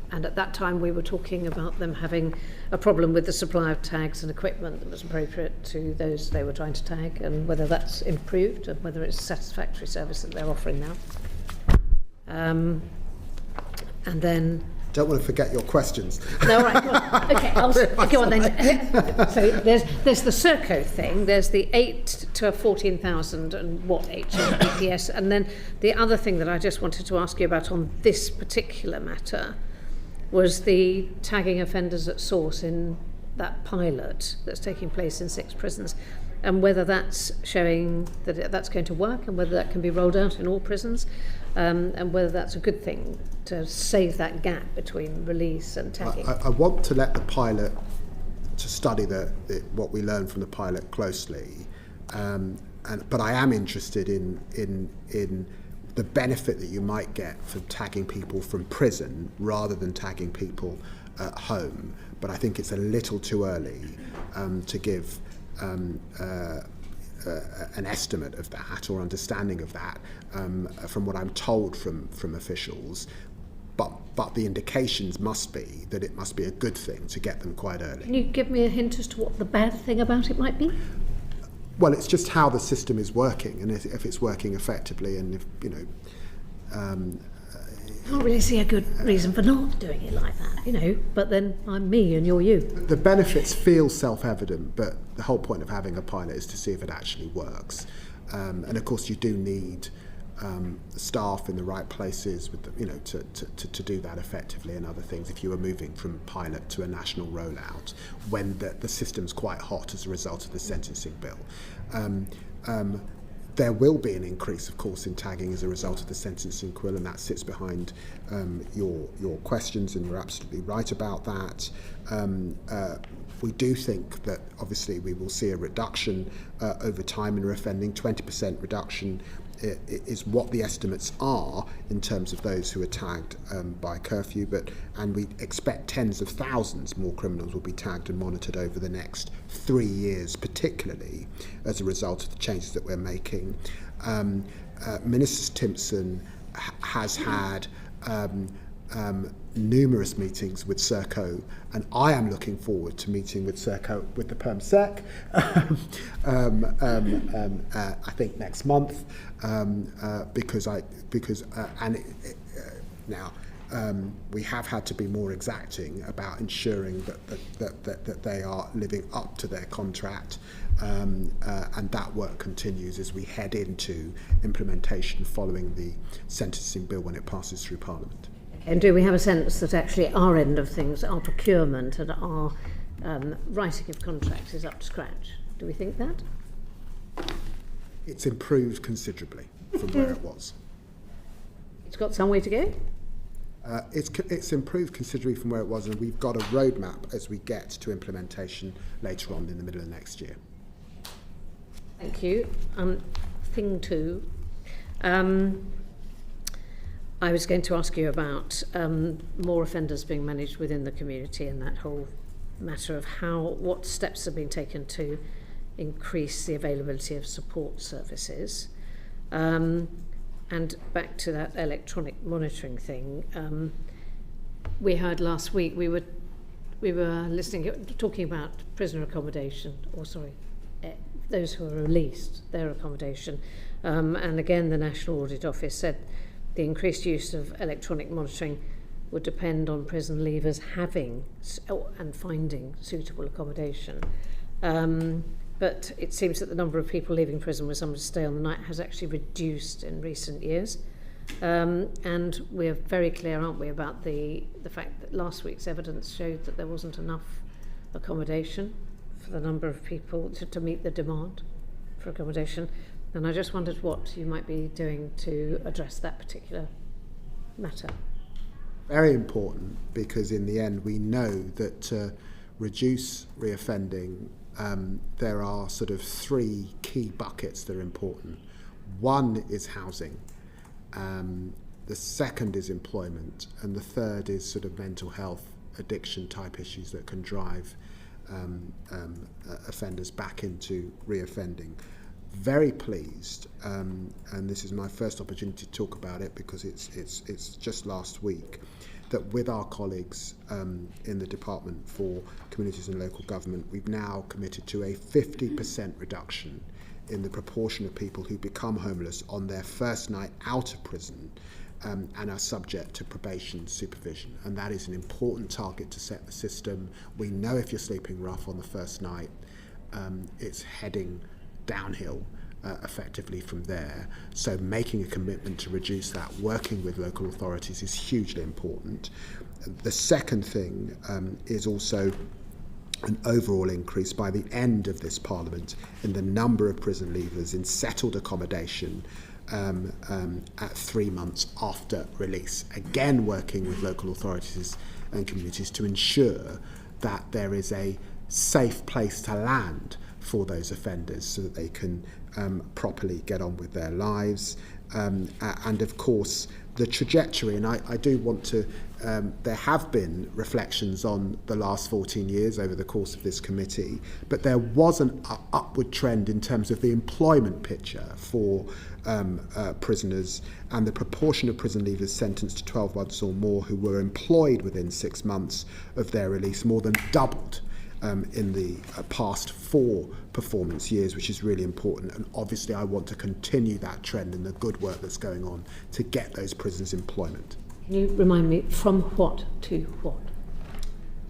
And at that time we were talking about them having a problem with the supply of tags and equipment that was appropriate to those they were trying to tag, and whether that's improved and whether it's a satisfactory service that they're offering now. And then... Don't want to forget your questions. No, right, go on. Okay, I'll go on then. So there's the Serco thing, there's the 8 to 14,000 and what HMPPS, and then the other thing that I just wanted to ask you about on this particular matter was the tagging offenders at source in that pilot that's taking place in 6 prisons, and whether that's showing that that's going to work, and whether that can be rolled out in all prisons, and whether that's a good thing to save that gap between release and tagging. I want to let the pilot, to study what we learned from the pilot closely, but I am interested in the benefit that you might get from tagging people from prison rather than tagging people at home. But I think it's a little too early to give an estimate of that or understanding of that from what I'm told from officials. But the indications must be that it must be a good thing to get them quite early. Can you give me a hint as to what the bad thing about it might be? Well, it's just how the system is working, and if it's working effectively, and if I can't really see a good reason for not doing it like that, but then I'm me and you're you. The benefits feel self-evident, but the whole point of having a pilot is to see if it actually works. And of course you do need staff in the right places with to do that effectively, and other things if you are moving from pilot to a national rollout when the system's quite hot as a result of the sentencing bill. There will be an increase, of course, in tagging as a result of the sentencing bill, and that sits behind your questions, and you're absolutely right about that. We do think that obviously we will see a reduction over time in reoffending. 20% reduction is what the estimates are in terms of those who are tagged by curfew, and we expect tens of thousands more criminals will be tagged and monitored over the next 3 years, particularly as a result of the changes that we're making. Minister Timpson has had numerous meetings with Serco, and I am looking forward to meeting with Serco with the Perm Sec I think next month, now we have had to be more exacting about ensuring that they are living up to their contract, and that work continues as we head into implementation following the sentencing bill when it passes through Parliament. And do we have a sense that actually our end of things, our procurement and our writing of contracts is up to scratch? Do we think that? It's improved considerably from where it was. It's got some way to go? It's improved considerably from where it was, and we've got a roadmap as we get to implementation later on in the middle of next year. Thank you. Thing 2. I was going to ask you about more offenders being managed within the community, and that whole matter of what steps have been taken to increase the availability of support services. And back to that electronic monitoring thing, we heard last week, we were talking about prisoner accommodation, those who are released, their accommodation. And again, the National Audit Office said the increased use of electronic monitoring would depend on prison leavers having and finding suitable accommodation. But it seems that the number of people leaving prison with someone to stay on the night has actually reduced in recent years. And we're very clear, aren't we, about the fact that last week's evidence showed that there wasn't enough accommodation for the number of people to meet the demand for accommodation. And I just wondered what you might be doing to address that particular matter. Very important, because in the end we know that to reduce reoffending, there are sort of three key buckets that are important. One is housing, the second is employment, and the third is sort of mental health, addiction type issues that can drive offenders back into reoffending. Very pleased, and this is my first opportunity to talk about it because it's just last week, that with our colleagues in the Department for Communities and Local Government, we've now committed to a 50% reduction in the proportion of people who become homeless on their first night out of prison and are subject to probation supervision. And that is an important target to set the system. We know if you're sleeping rough on the first night, it's heading downhill effectively from there. So making a commitment to reduce that, working with local authorities, is hugely important. The second thing is also an overall increase by the end of this Parliament in the number of prison leavers in settled accommodation at 3 months after release. Again, working with local authorities and communities to ensure that there is a safe place to land for those offenders so that they can properly get on with their lives. And of course, the trajectory, and I do want to, there have been reflections on the last 14 years over the course of this committee, but there was an upward trend in terms of the employment picture for prisoners, and the proportion of prison leavers sentenced to 12 months or more who were employed within 6 months of their release more than doubled in the past 4 performance years, which is really important. And obviously I want to continue that trend and the good work that's going on to get those prisons employment. Can you remind me, from what to what?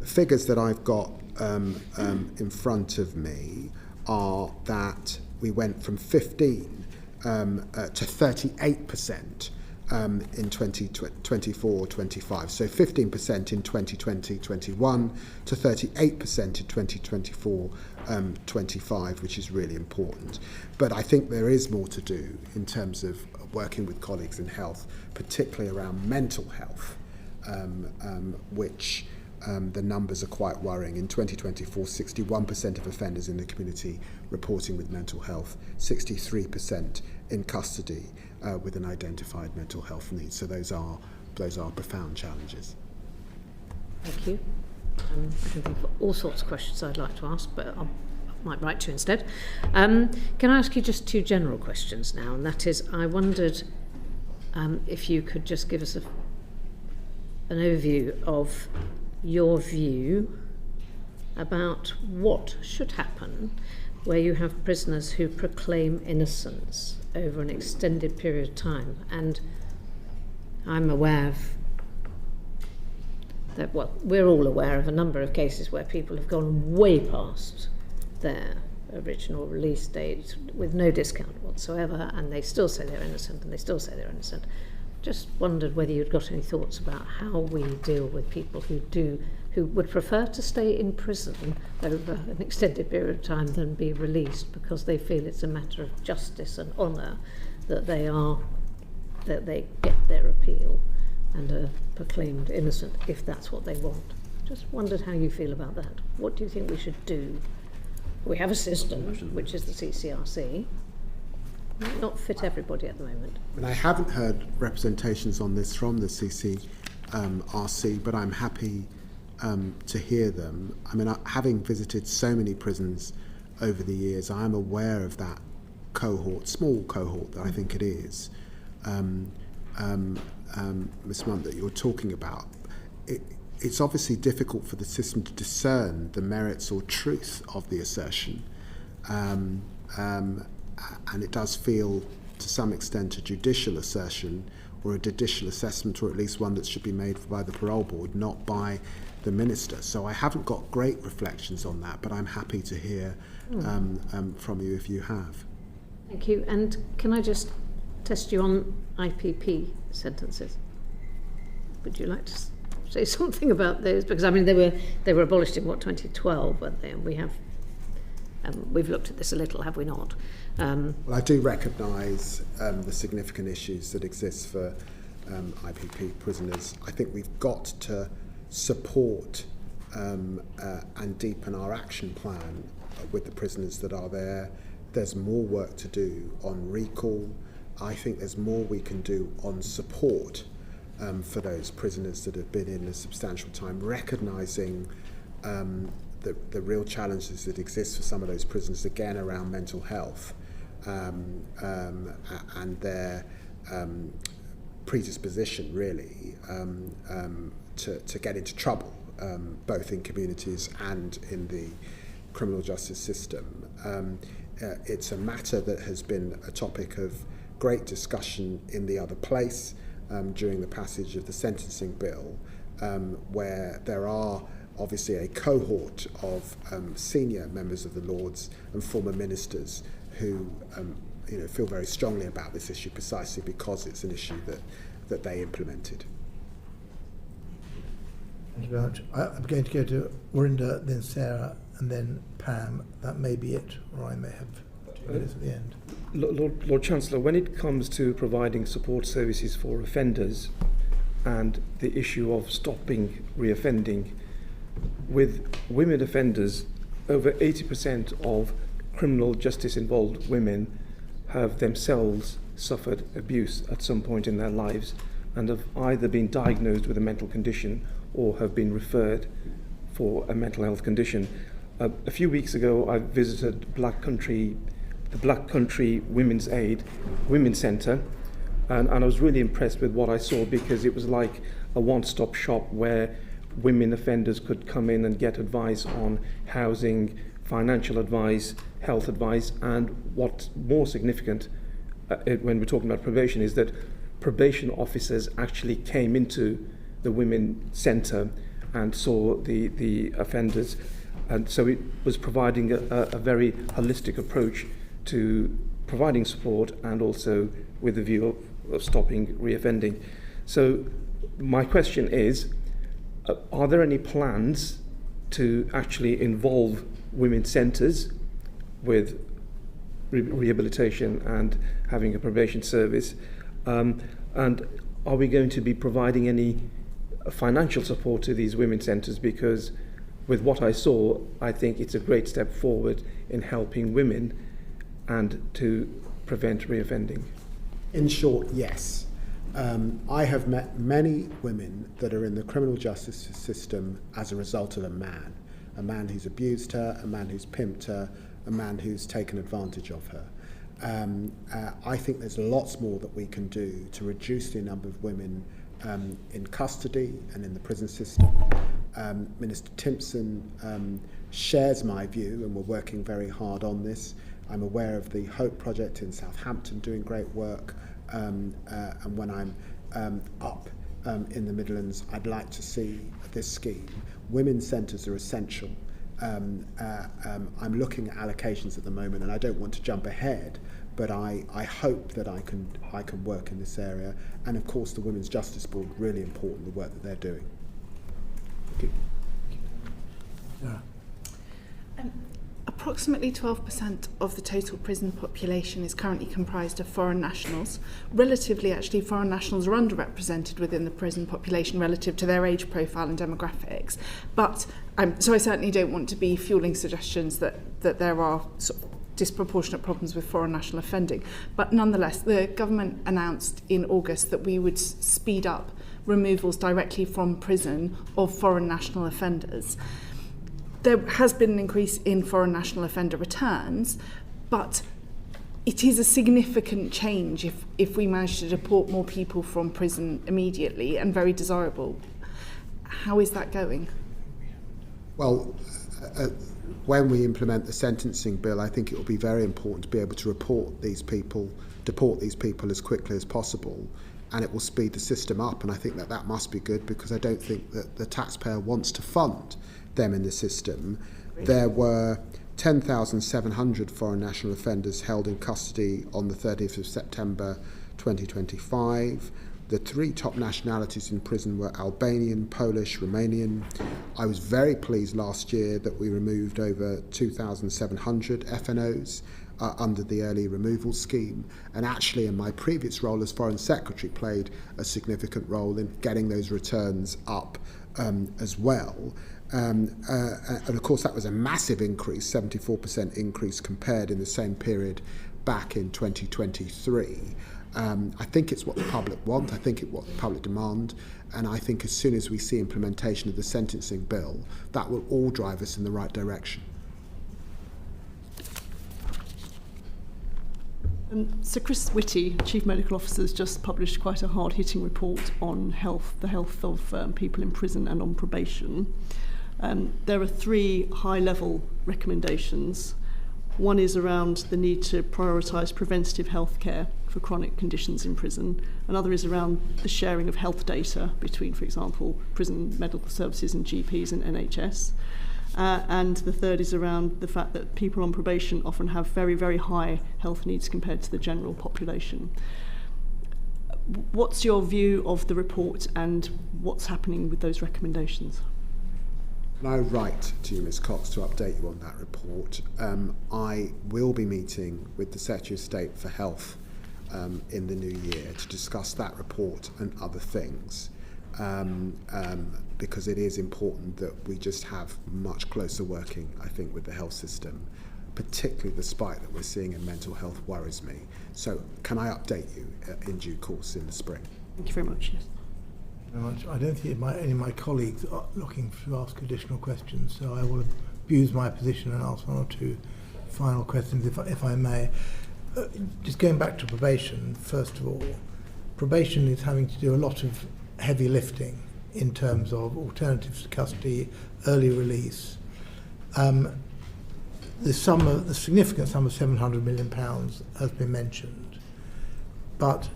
The figures that I've got in front of me are that we went from 15 to 38% in 2024-25. So 15% in 2020-21 to 38% in 2024-25, which is really important. But I think there is more to do in terms of working with colleagues in health, particularly around mental health, which the numbers are quite worrying. In 2024, 61% of offenders in the community reporting with mental health, 63% in custody with an identified mental health need. So those are profound challenges. Thank you. I can think of all sorts of questions I'd like to ask, but I might write to you instead. Can I ask you just 2 general questions now? And that is, I wondered if you could just give us an overview of your view about what should happen where you have prisoners who proclaim innocence over an extended period of time. And I'm aware of that, well, we're all aware of a number of cases where people have gone way past their original release date with no discount whatsoever, and they still say they're innocent, and they still say they're innocent. Just wondered whether you'd got any thoughts about how we deal with people who would prefer to stay in prison over an extended period of time than be released because they feel it's a matter of justice and honour that they get their appeal and are proclaimed innocent if that's what they want. Just wondered how you feel about that. What do you think we should do? We have a system, which is the CCRC. Might not fit everybody at the moment. And I haven't heard representations on this from the CCRC, but I'm happy to hear them. I mean, having visited so many prisons over the years, I'm aware of that cohort, small cohort that I think it is, Ms. Munt, that you're talking about. It's obviously difficult for the system to discern the merits or truth of the assertion. And it does feel, to some extent, a judicial assertion or a judicial assessment, or at least one that should be made by the parole board, not by the minister. So I haven't got great reflections on that, but I'm happy to hear from you if you have. Thank you. And can I just test you on IPP sentences. Would you like to say something about those? Because I mean, they were abolished in 2012, weren't they? And we have we've looked at this a little, have we not? Well, I do recognise the significant issues that exist for IPP prisoners. I think we've got to support and deepen our action plan with the prisoners that are there. There's more work to do on recall. I think there's more we can do on support for those prisoners that have been in a substantial time, recognising the real challenges that exist for some of those prisoners, again, around mental health and their predisposition, really, to get into trouble, both in communities and in the criminal justice system. It's a matter that has been a topic of great discussion in the other place during the passage of the sentencing bill, where there are obviously a cohort of senior members of the Lords and former ministers who feel very strongly about this issue precisely because it's an issue that they implemented. Thank you very much. I'm going to go to Warinda, then Sarah, and then Pam. That may be it, or I may have 2 minutes at the end. Lord Chancellor, when it comes to providing support services for offenders and the issue of stopping reoffending, with women offenders, over 80% of criminal justice involved women have themselves suffered abuse at some point in their lives and have either been diagnosed with a mental condition or have been referred for a mental health condition. A few weeks ago, I visited the Black Country Women's Aid Women's Centre, and I was really impressed with what I saw, because it was like a one-stop shop where women offenders could come in and get advice on housing, financial advice, health advice, and what's more significant when we're talking about probation is that probation officers actually came into the Women's Centre and saw the offenders, and so it was providing a very holistic approach to providing support and also with the view of stopping reoffending. So my question is, are there any plans to actually involve women's centres with rehabilitation and having a probation service? And are we going to be providing any financial support to these women's centres? Because with what I saw, I think it's a great step forward in helping women and to prevent reoffending. In short, yes. I have met many women that are in the criminal justice system as a result of a man who's abused her, a man who's pimped her, a man who's taken advantage of her. I think there's lots more that we can do to reduce the number of women in custody and in the prison system. Minister Timpson shares my view, and we're working very hard on this. I'm aware of the Hope Project in Southampton doing great work, and when I'm up in the Midlands, I'd like to see this scheme. Women's centres are essential. I'm looking at allocations at the moment, and I don't want to jump ahead, but I hope that I can work in this area. And of course, the Women's Justice Board, really important, the work that they're doing. Thank you. Yeah. Approximately 12% of the total prison population is currently comprised of foreign nationals. Relatively, actually, foreign nationals are underrepresented within the prison population relative to their age profile and demographics. But so I certainly don't want to be fueling suggestions that there are sort of disproportionate problems with foreign national offending. But nonetheless, the government announced in August that we would speed up removals directly from prison of foreign national offenders. There has been an increase in foreign national offender returns, but it is a significant change if we manage to deport more people from prison immediately, and very desirable. How is that going? Well, when we implement the sentencing bill, I think it will be very important to be able to deport these people as quickly as possible, and it will speed the system up. And I think that must be good, because I don't think that the taxpayer wants to fund them in the system. There were 10,700 foreign national offenders held in custody on the 30th of September 2025. The 3 top nationalities in prison were Albanian, Polish, Romanian. I was very pleased last year that we removed over 2,700 FNOs under the early removal scheme, and actually in my previous role as Foreign Secretary played a significant role in getting those returns up as well. And of course that was a massive increase, 74% increase compared in the same period back in 2023. I think it's what the public want, I think it's what the public demand, and I think as soon as we see implementation of the sentencing bill, that will all drive us in the right direction. Sir Chris Whitty, Chief Medical Officer, has just published quite a hard-hitting report on the health of people in prison and on probation. There are 3 high-level recommendations. One is around the need to prioritise preventative health care for chronic conditions in prison. Another is around the sharing of health data between, for example, prison medical services and GPs and NHS. And the third is around the fact that people on probation often have very, very high health needs compared to the general population. What's your view of the report and what's happening with those recommendations? When I write to you, Ms Cox, to update you on that report, I will be meeting with the Secretary of State for Health in the new year to discuss that report and other things. Because it is important that we just have much closer working, I think, with the health system, particularly the spike that we're seeing in mental health worries me. So can I update you in due course in the spring? Thank you very much. Yes. Very much. I don't think any of my colleagues are looking to ask additional questions, so I will abuse my position and ask 1 or 2 final questions, if I may. Just going back to probation, first of all, probation is having to do a lot of heavy lifting in terms of alternatives to custody, early release. The significant sum of £700 million has been mentioned, but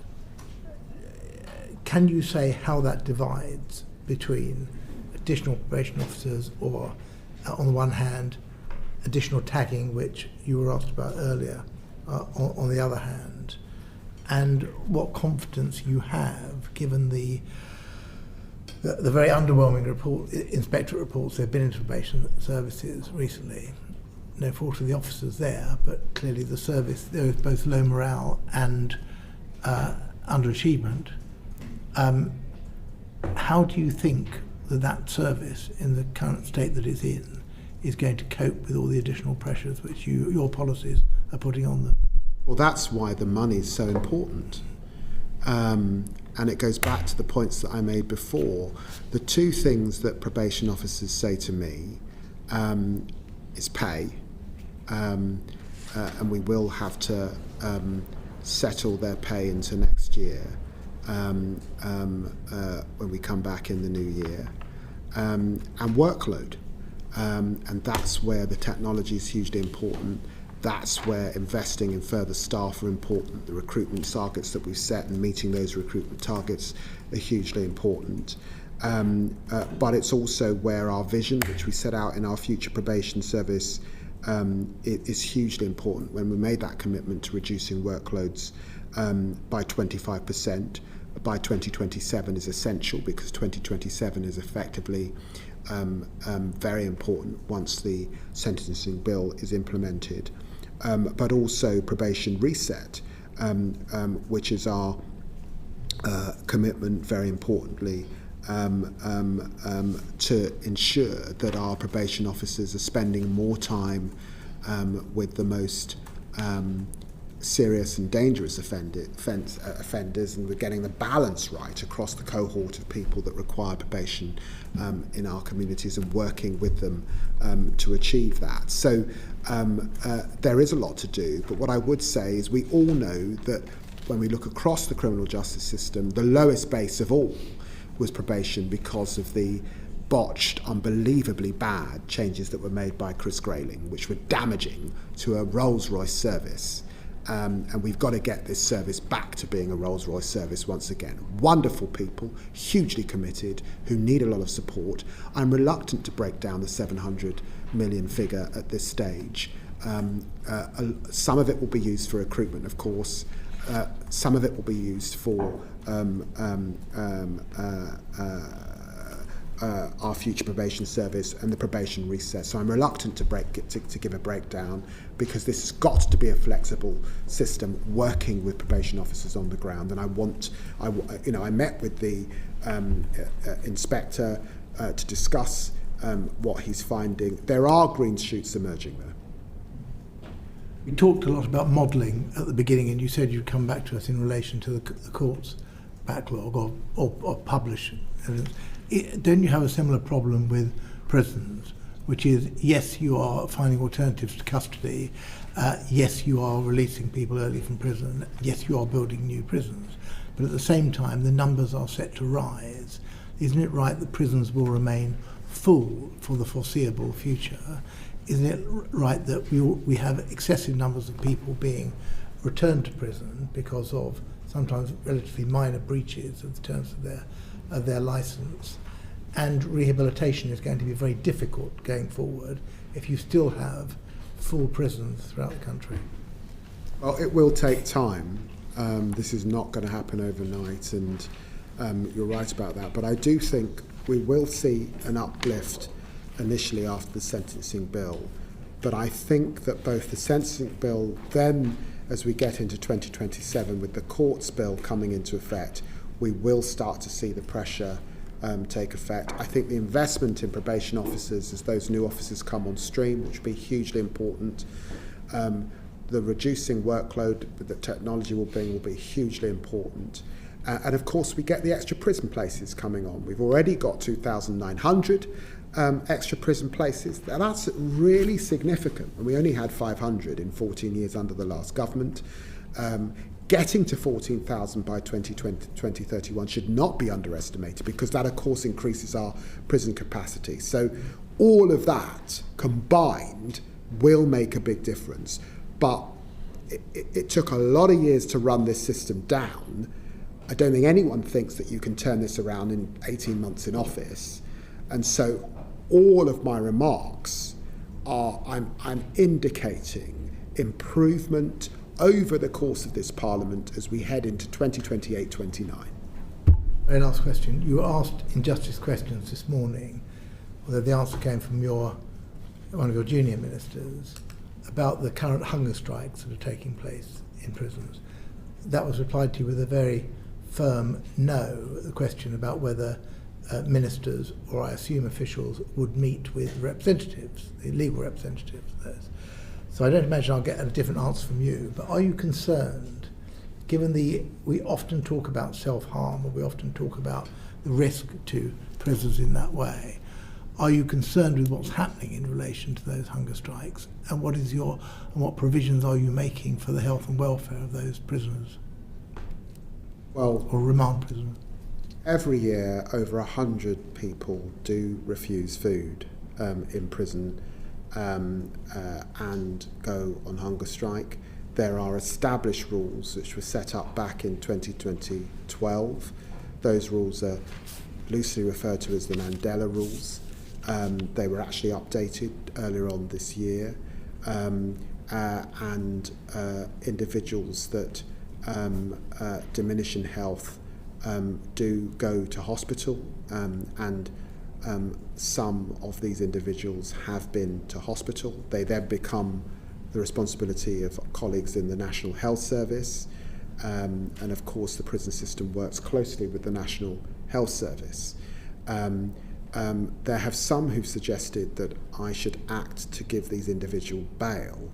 can you say how that divides between additional probation officers or, on the one hand, additional tagging, which you were asked about earlier, on the other hand, and what confidence you have, given the very underwhelming inspectorate reports there have been into probation services recently. No fault of the officers there, but clearly the service, there is both low morale and underachievement. How do you think that service, in the current state that it's in, is going to cope with all the additional pressures which your policies are putting on them? Well, that's why the money is so important. And it goes back to the points that I made before. The 2 things that probation officers say to me is pay, and we will have to settle their pay into next year when we come back in the new year, and workload. And that's where the technology is hugely important. That's where investing in further staff are important. The recruitment targets that we've set and meeting those recruitment targets are hugely important. But it's also where our vision, which we set out in our future probation service, it is hugely important. When we made that commitment to reducing workloads by 25% by 2027 is essential, because 2027 is effectively very important once the sentencing bill is implemented. But also probation reset, which is our commitment, very importantly, to ensure that our probation officers are spending more time with the most serious and dangerous offenders, and we're getting the balance right across the cohort of people that require probation in our communities, and working with them to achieve that. So there is a lot to do, but what I would say is we all know that when we look across the criminal justice system, the lowest base of all was probation, because of the botched, unbelievably bad changes that were made by Chris Grayling, which were damaging to a Rolls-Royce service. And we've got to get this service back to being a Rolls-Royce service once again. Wonderful people, hugely committed, who need a lot of support. I'm reluctant to break down the £700 million figure at this stage. Some of it will be used for recruitment, of course. Some of it will be used for our future probation service and the probation recess. So I'm reluctant to give a breakdown, because this has got to be a flexible system working with probation officers on the ground. And I met with the inspector to discuss what he's finding. There are green shoots emerging there. We talked a lot about modelling at the beginning, and you said you'd come back to us in relation to the court's backlog or publish evidence. Don't you have a similar problem with prisons, which is, yes, you are finding alternatives to custody, yes, you are releasing people early from prison, yes, you are building new prisons, but at the same time the numbers are set to rise. Isn't it right that prisons will remain full for the foreseeable future? Isn't it right that we have excessive numbers of people being returned to prison because of sometimes relatively minor breaches of the terms of their licence? And rehabilitation is going to be very difficult going forward if you still have full prisons throughout the country. Well, it will take time. This is not going to happen overnight, and you're right about that. But I do think we will see an uplift initially after the sentencing bill. But I think that both the sentencing bill, then as we get into 2027 with the courts bill coming into effect, we will start to see the pressure take effect. I think the investment in probation officers as those new officers come on stream, which will be hugely important. The reducing workload that technology will bring will be hugely important. And of course, we get the extra prison places coming on. We've already got 2,900 extra prison places. That's really significant. And we only had 500 in 14 years under the last government. Getting to 14,000 by 2031 should not be underestimated, because that, of course, increases our prison capacity. So all of that combined will make a big difference. But it took a lot of years to run this system down. I don't think anyone thinks that you can turn this around in 18 months in office. And so all of my remarks are, I'm indicating improvement over the course of this Parliament as we head into 2028-29. Very last question. You were asked in Justice Questions this morning, although the answer came from one of your junior ministers, about the current hunger strikes that are taking place in prisons. That was replied to with a very firm no, the question about whether ministers, or I assume officials, would meet with representatives, the legal representatives of those. So I don't imagine I'll get a different answer from you, but are you concerned, given we often talk about self-harm, or we often talk about the risk to prisoners in that way, are you concerned with what's happening in relation to those hunger strikes, and what provisions are you making for the health and welfare of those prisoners? Well, or remand prisoners? Every year, over 100 people do refuse food in prison and go on hunger strike. There are established rules which were set up back in 2012. Those rules are loosely referred to as the Mandela rules. They were actually updated earlier on this year, and individuals that diminish in health do go to hospital, and some of these individuals have been to hospital. They then become the responsibility of colleagues in the National Health Service, and of course the prison system works closely with the National Health Service. There have some who've suggested that I should act to give these individuals bail.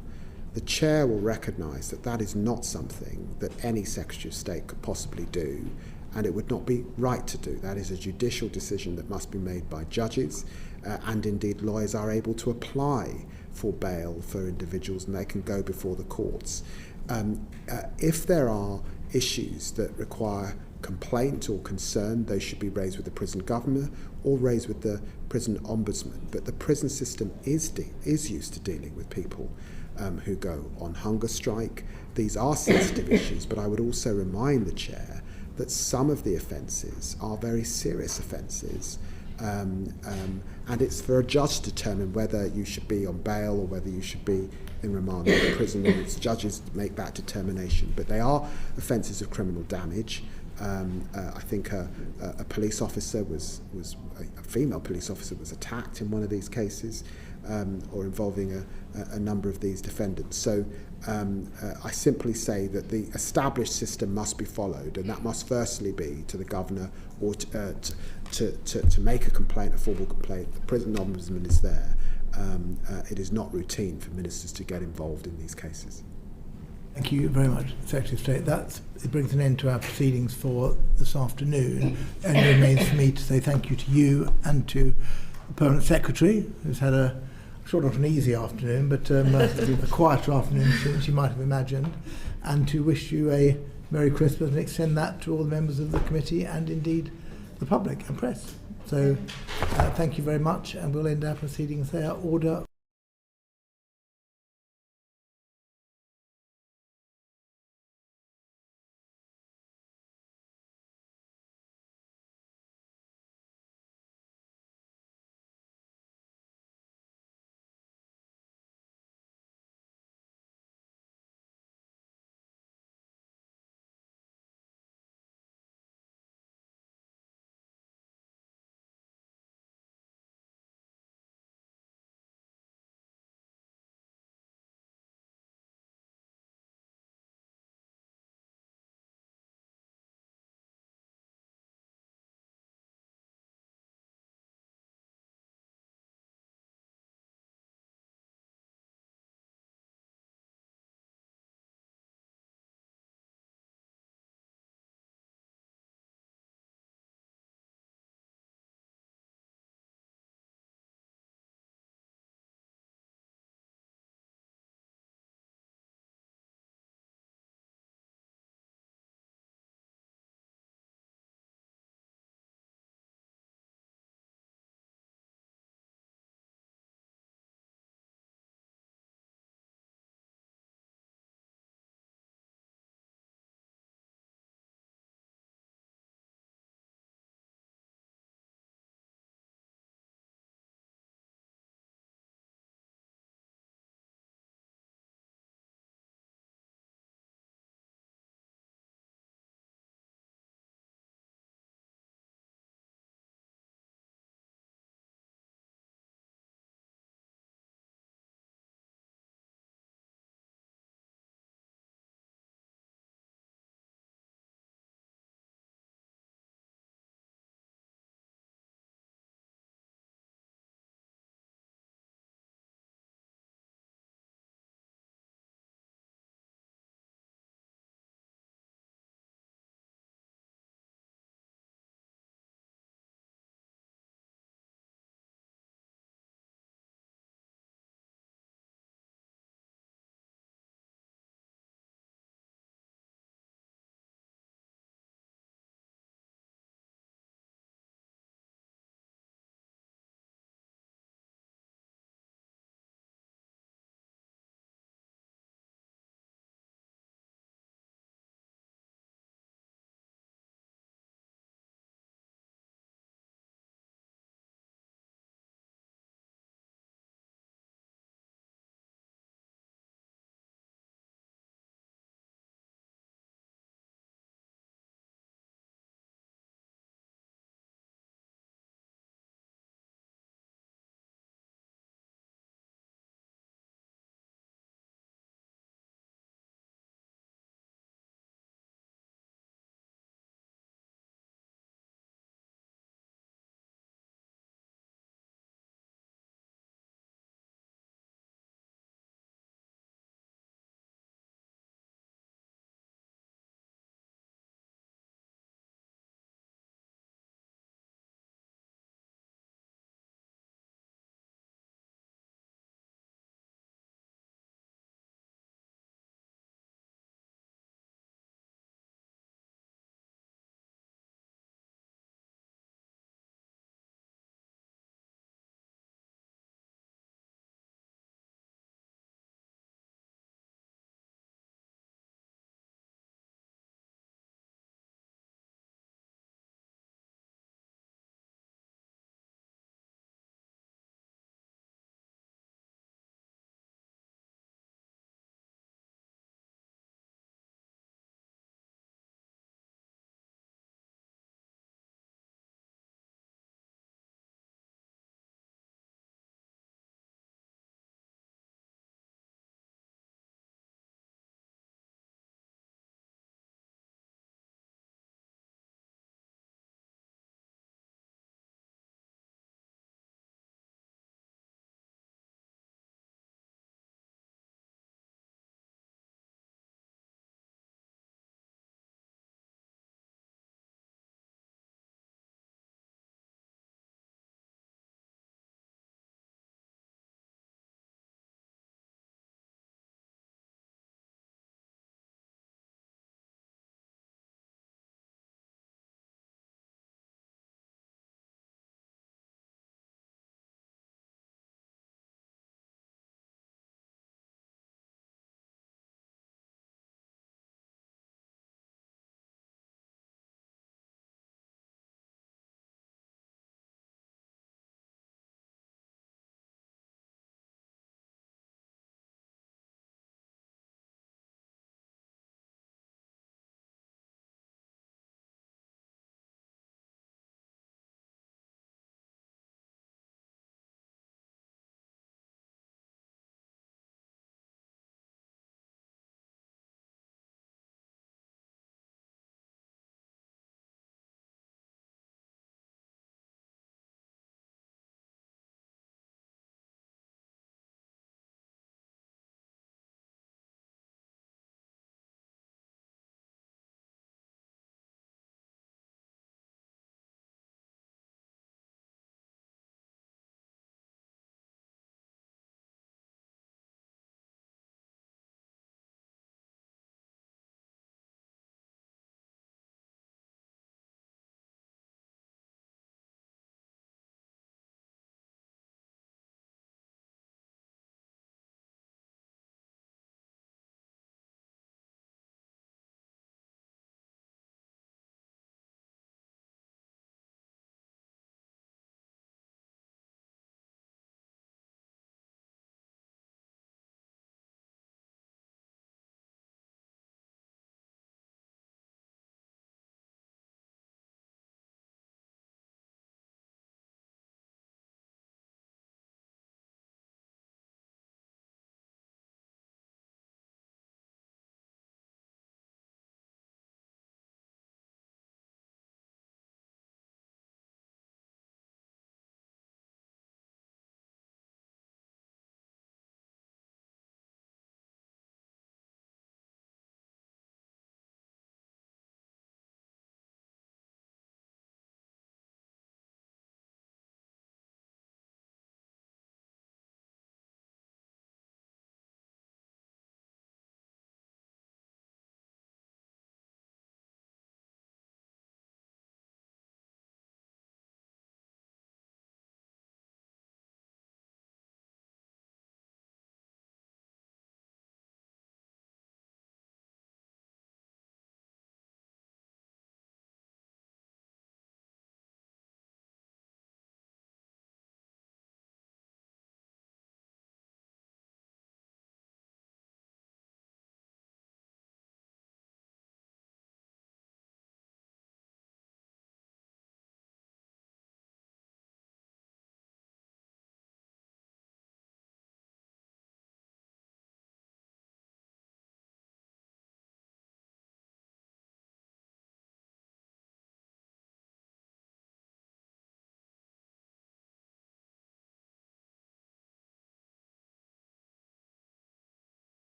The chair will recognise that that is not something that any Secretary of State could possibly do, and it would not be right to do. That is a judicial decision that must be made by judges, and indeed lawyers are able to apply for bail for individuals, and they can go before the courts. If there are issues that require complaint or concern, those should be raised with the prison governor or raised with the prison ombudsman. But the prison system is used to dealing with people who go on hunger strike. These are sensitive issues, but I would also remind the chair that some of the offences are very serious offences, And it's for a judge to determine whether you should be on bail or whether you should be in remand or prison. It's judges make that determination. But they are offences of criminal damage. I think a police officer a female police officer was attacked in one of these cases, or involving a number of these defendants. So I simply say that the established system must be followed, and that must firstly be to the governor or to make a complaint, a formal complaint. The prison ombudsman is there. It is not routine for ministers to get involved in these cases. Thank you very much, Secretary of State. It brings an end to our proceedings for this afternoon. Only remains for me to say thank you to you and to the Permanent Secretary, who's had I'm sure not an easy afternoon, but a quieter afternoon than you might have imagined, and to wish you a Merry Christmas and extend that to all the members of the committee and indeed the public and press. So thank you very much, and we'll end our proceedings there. Order.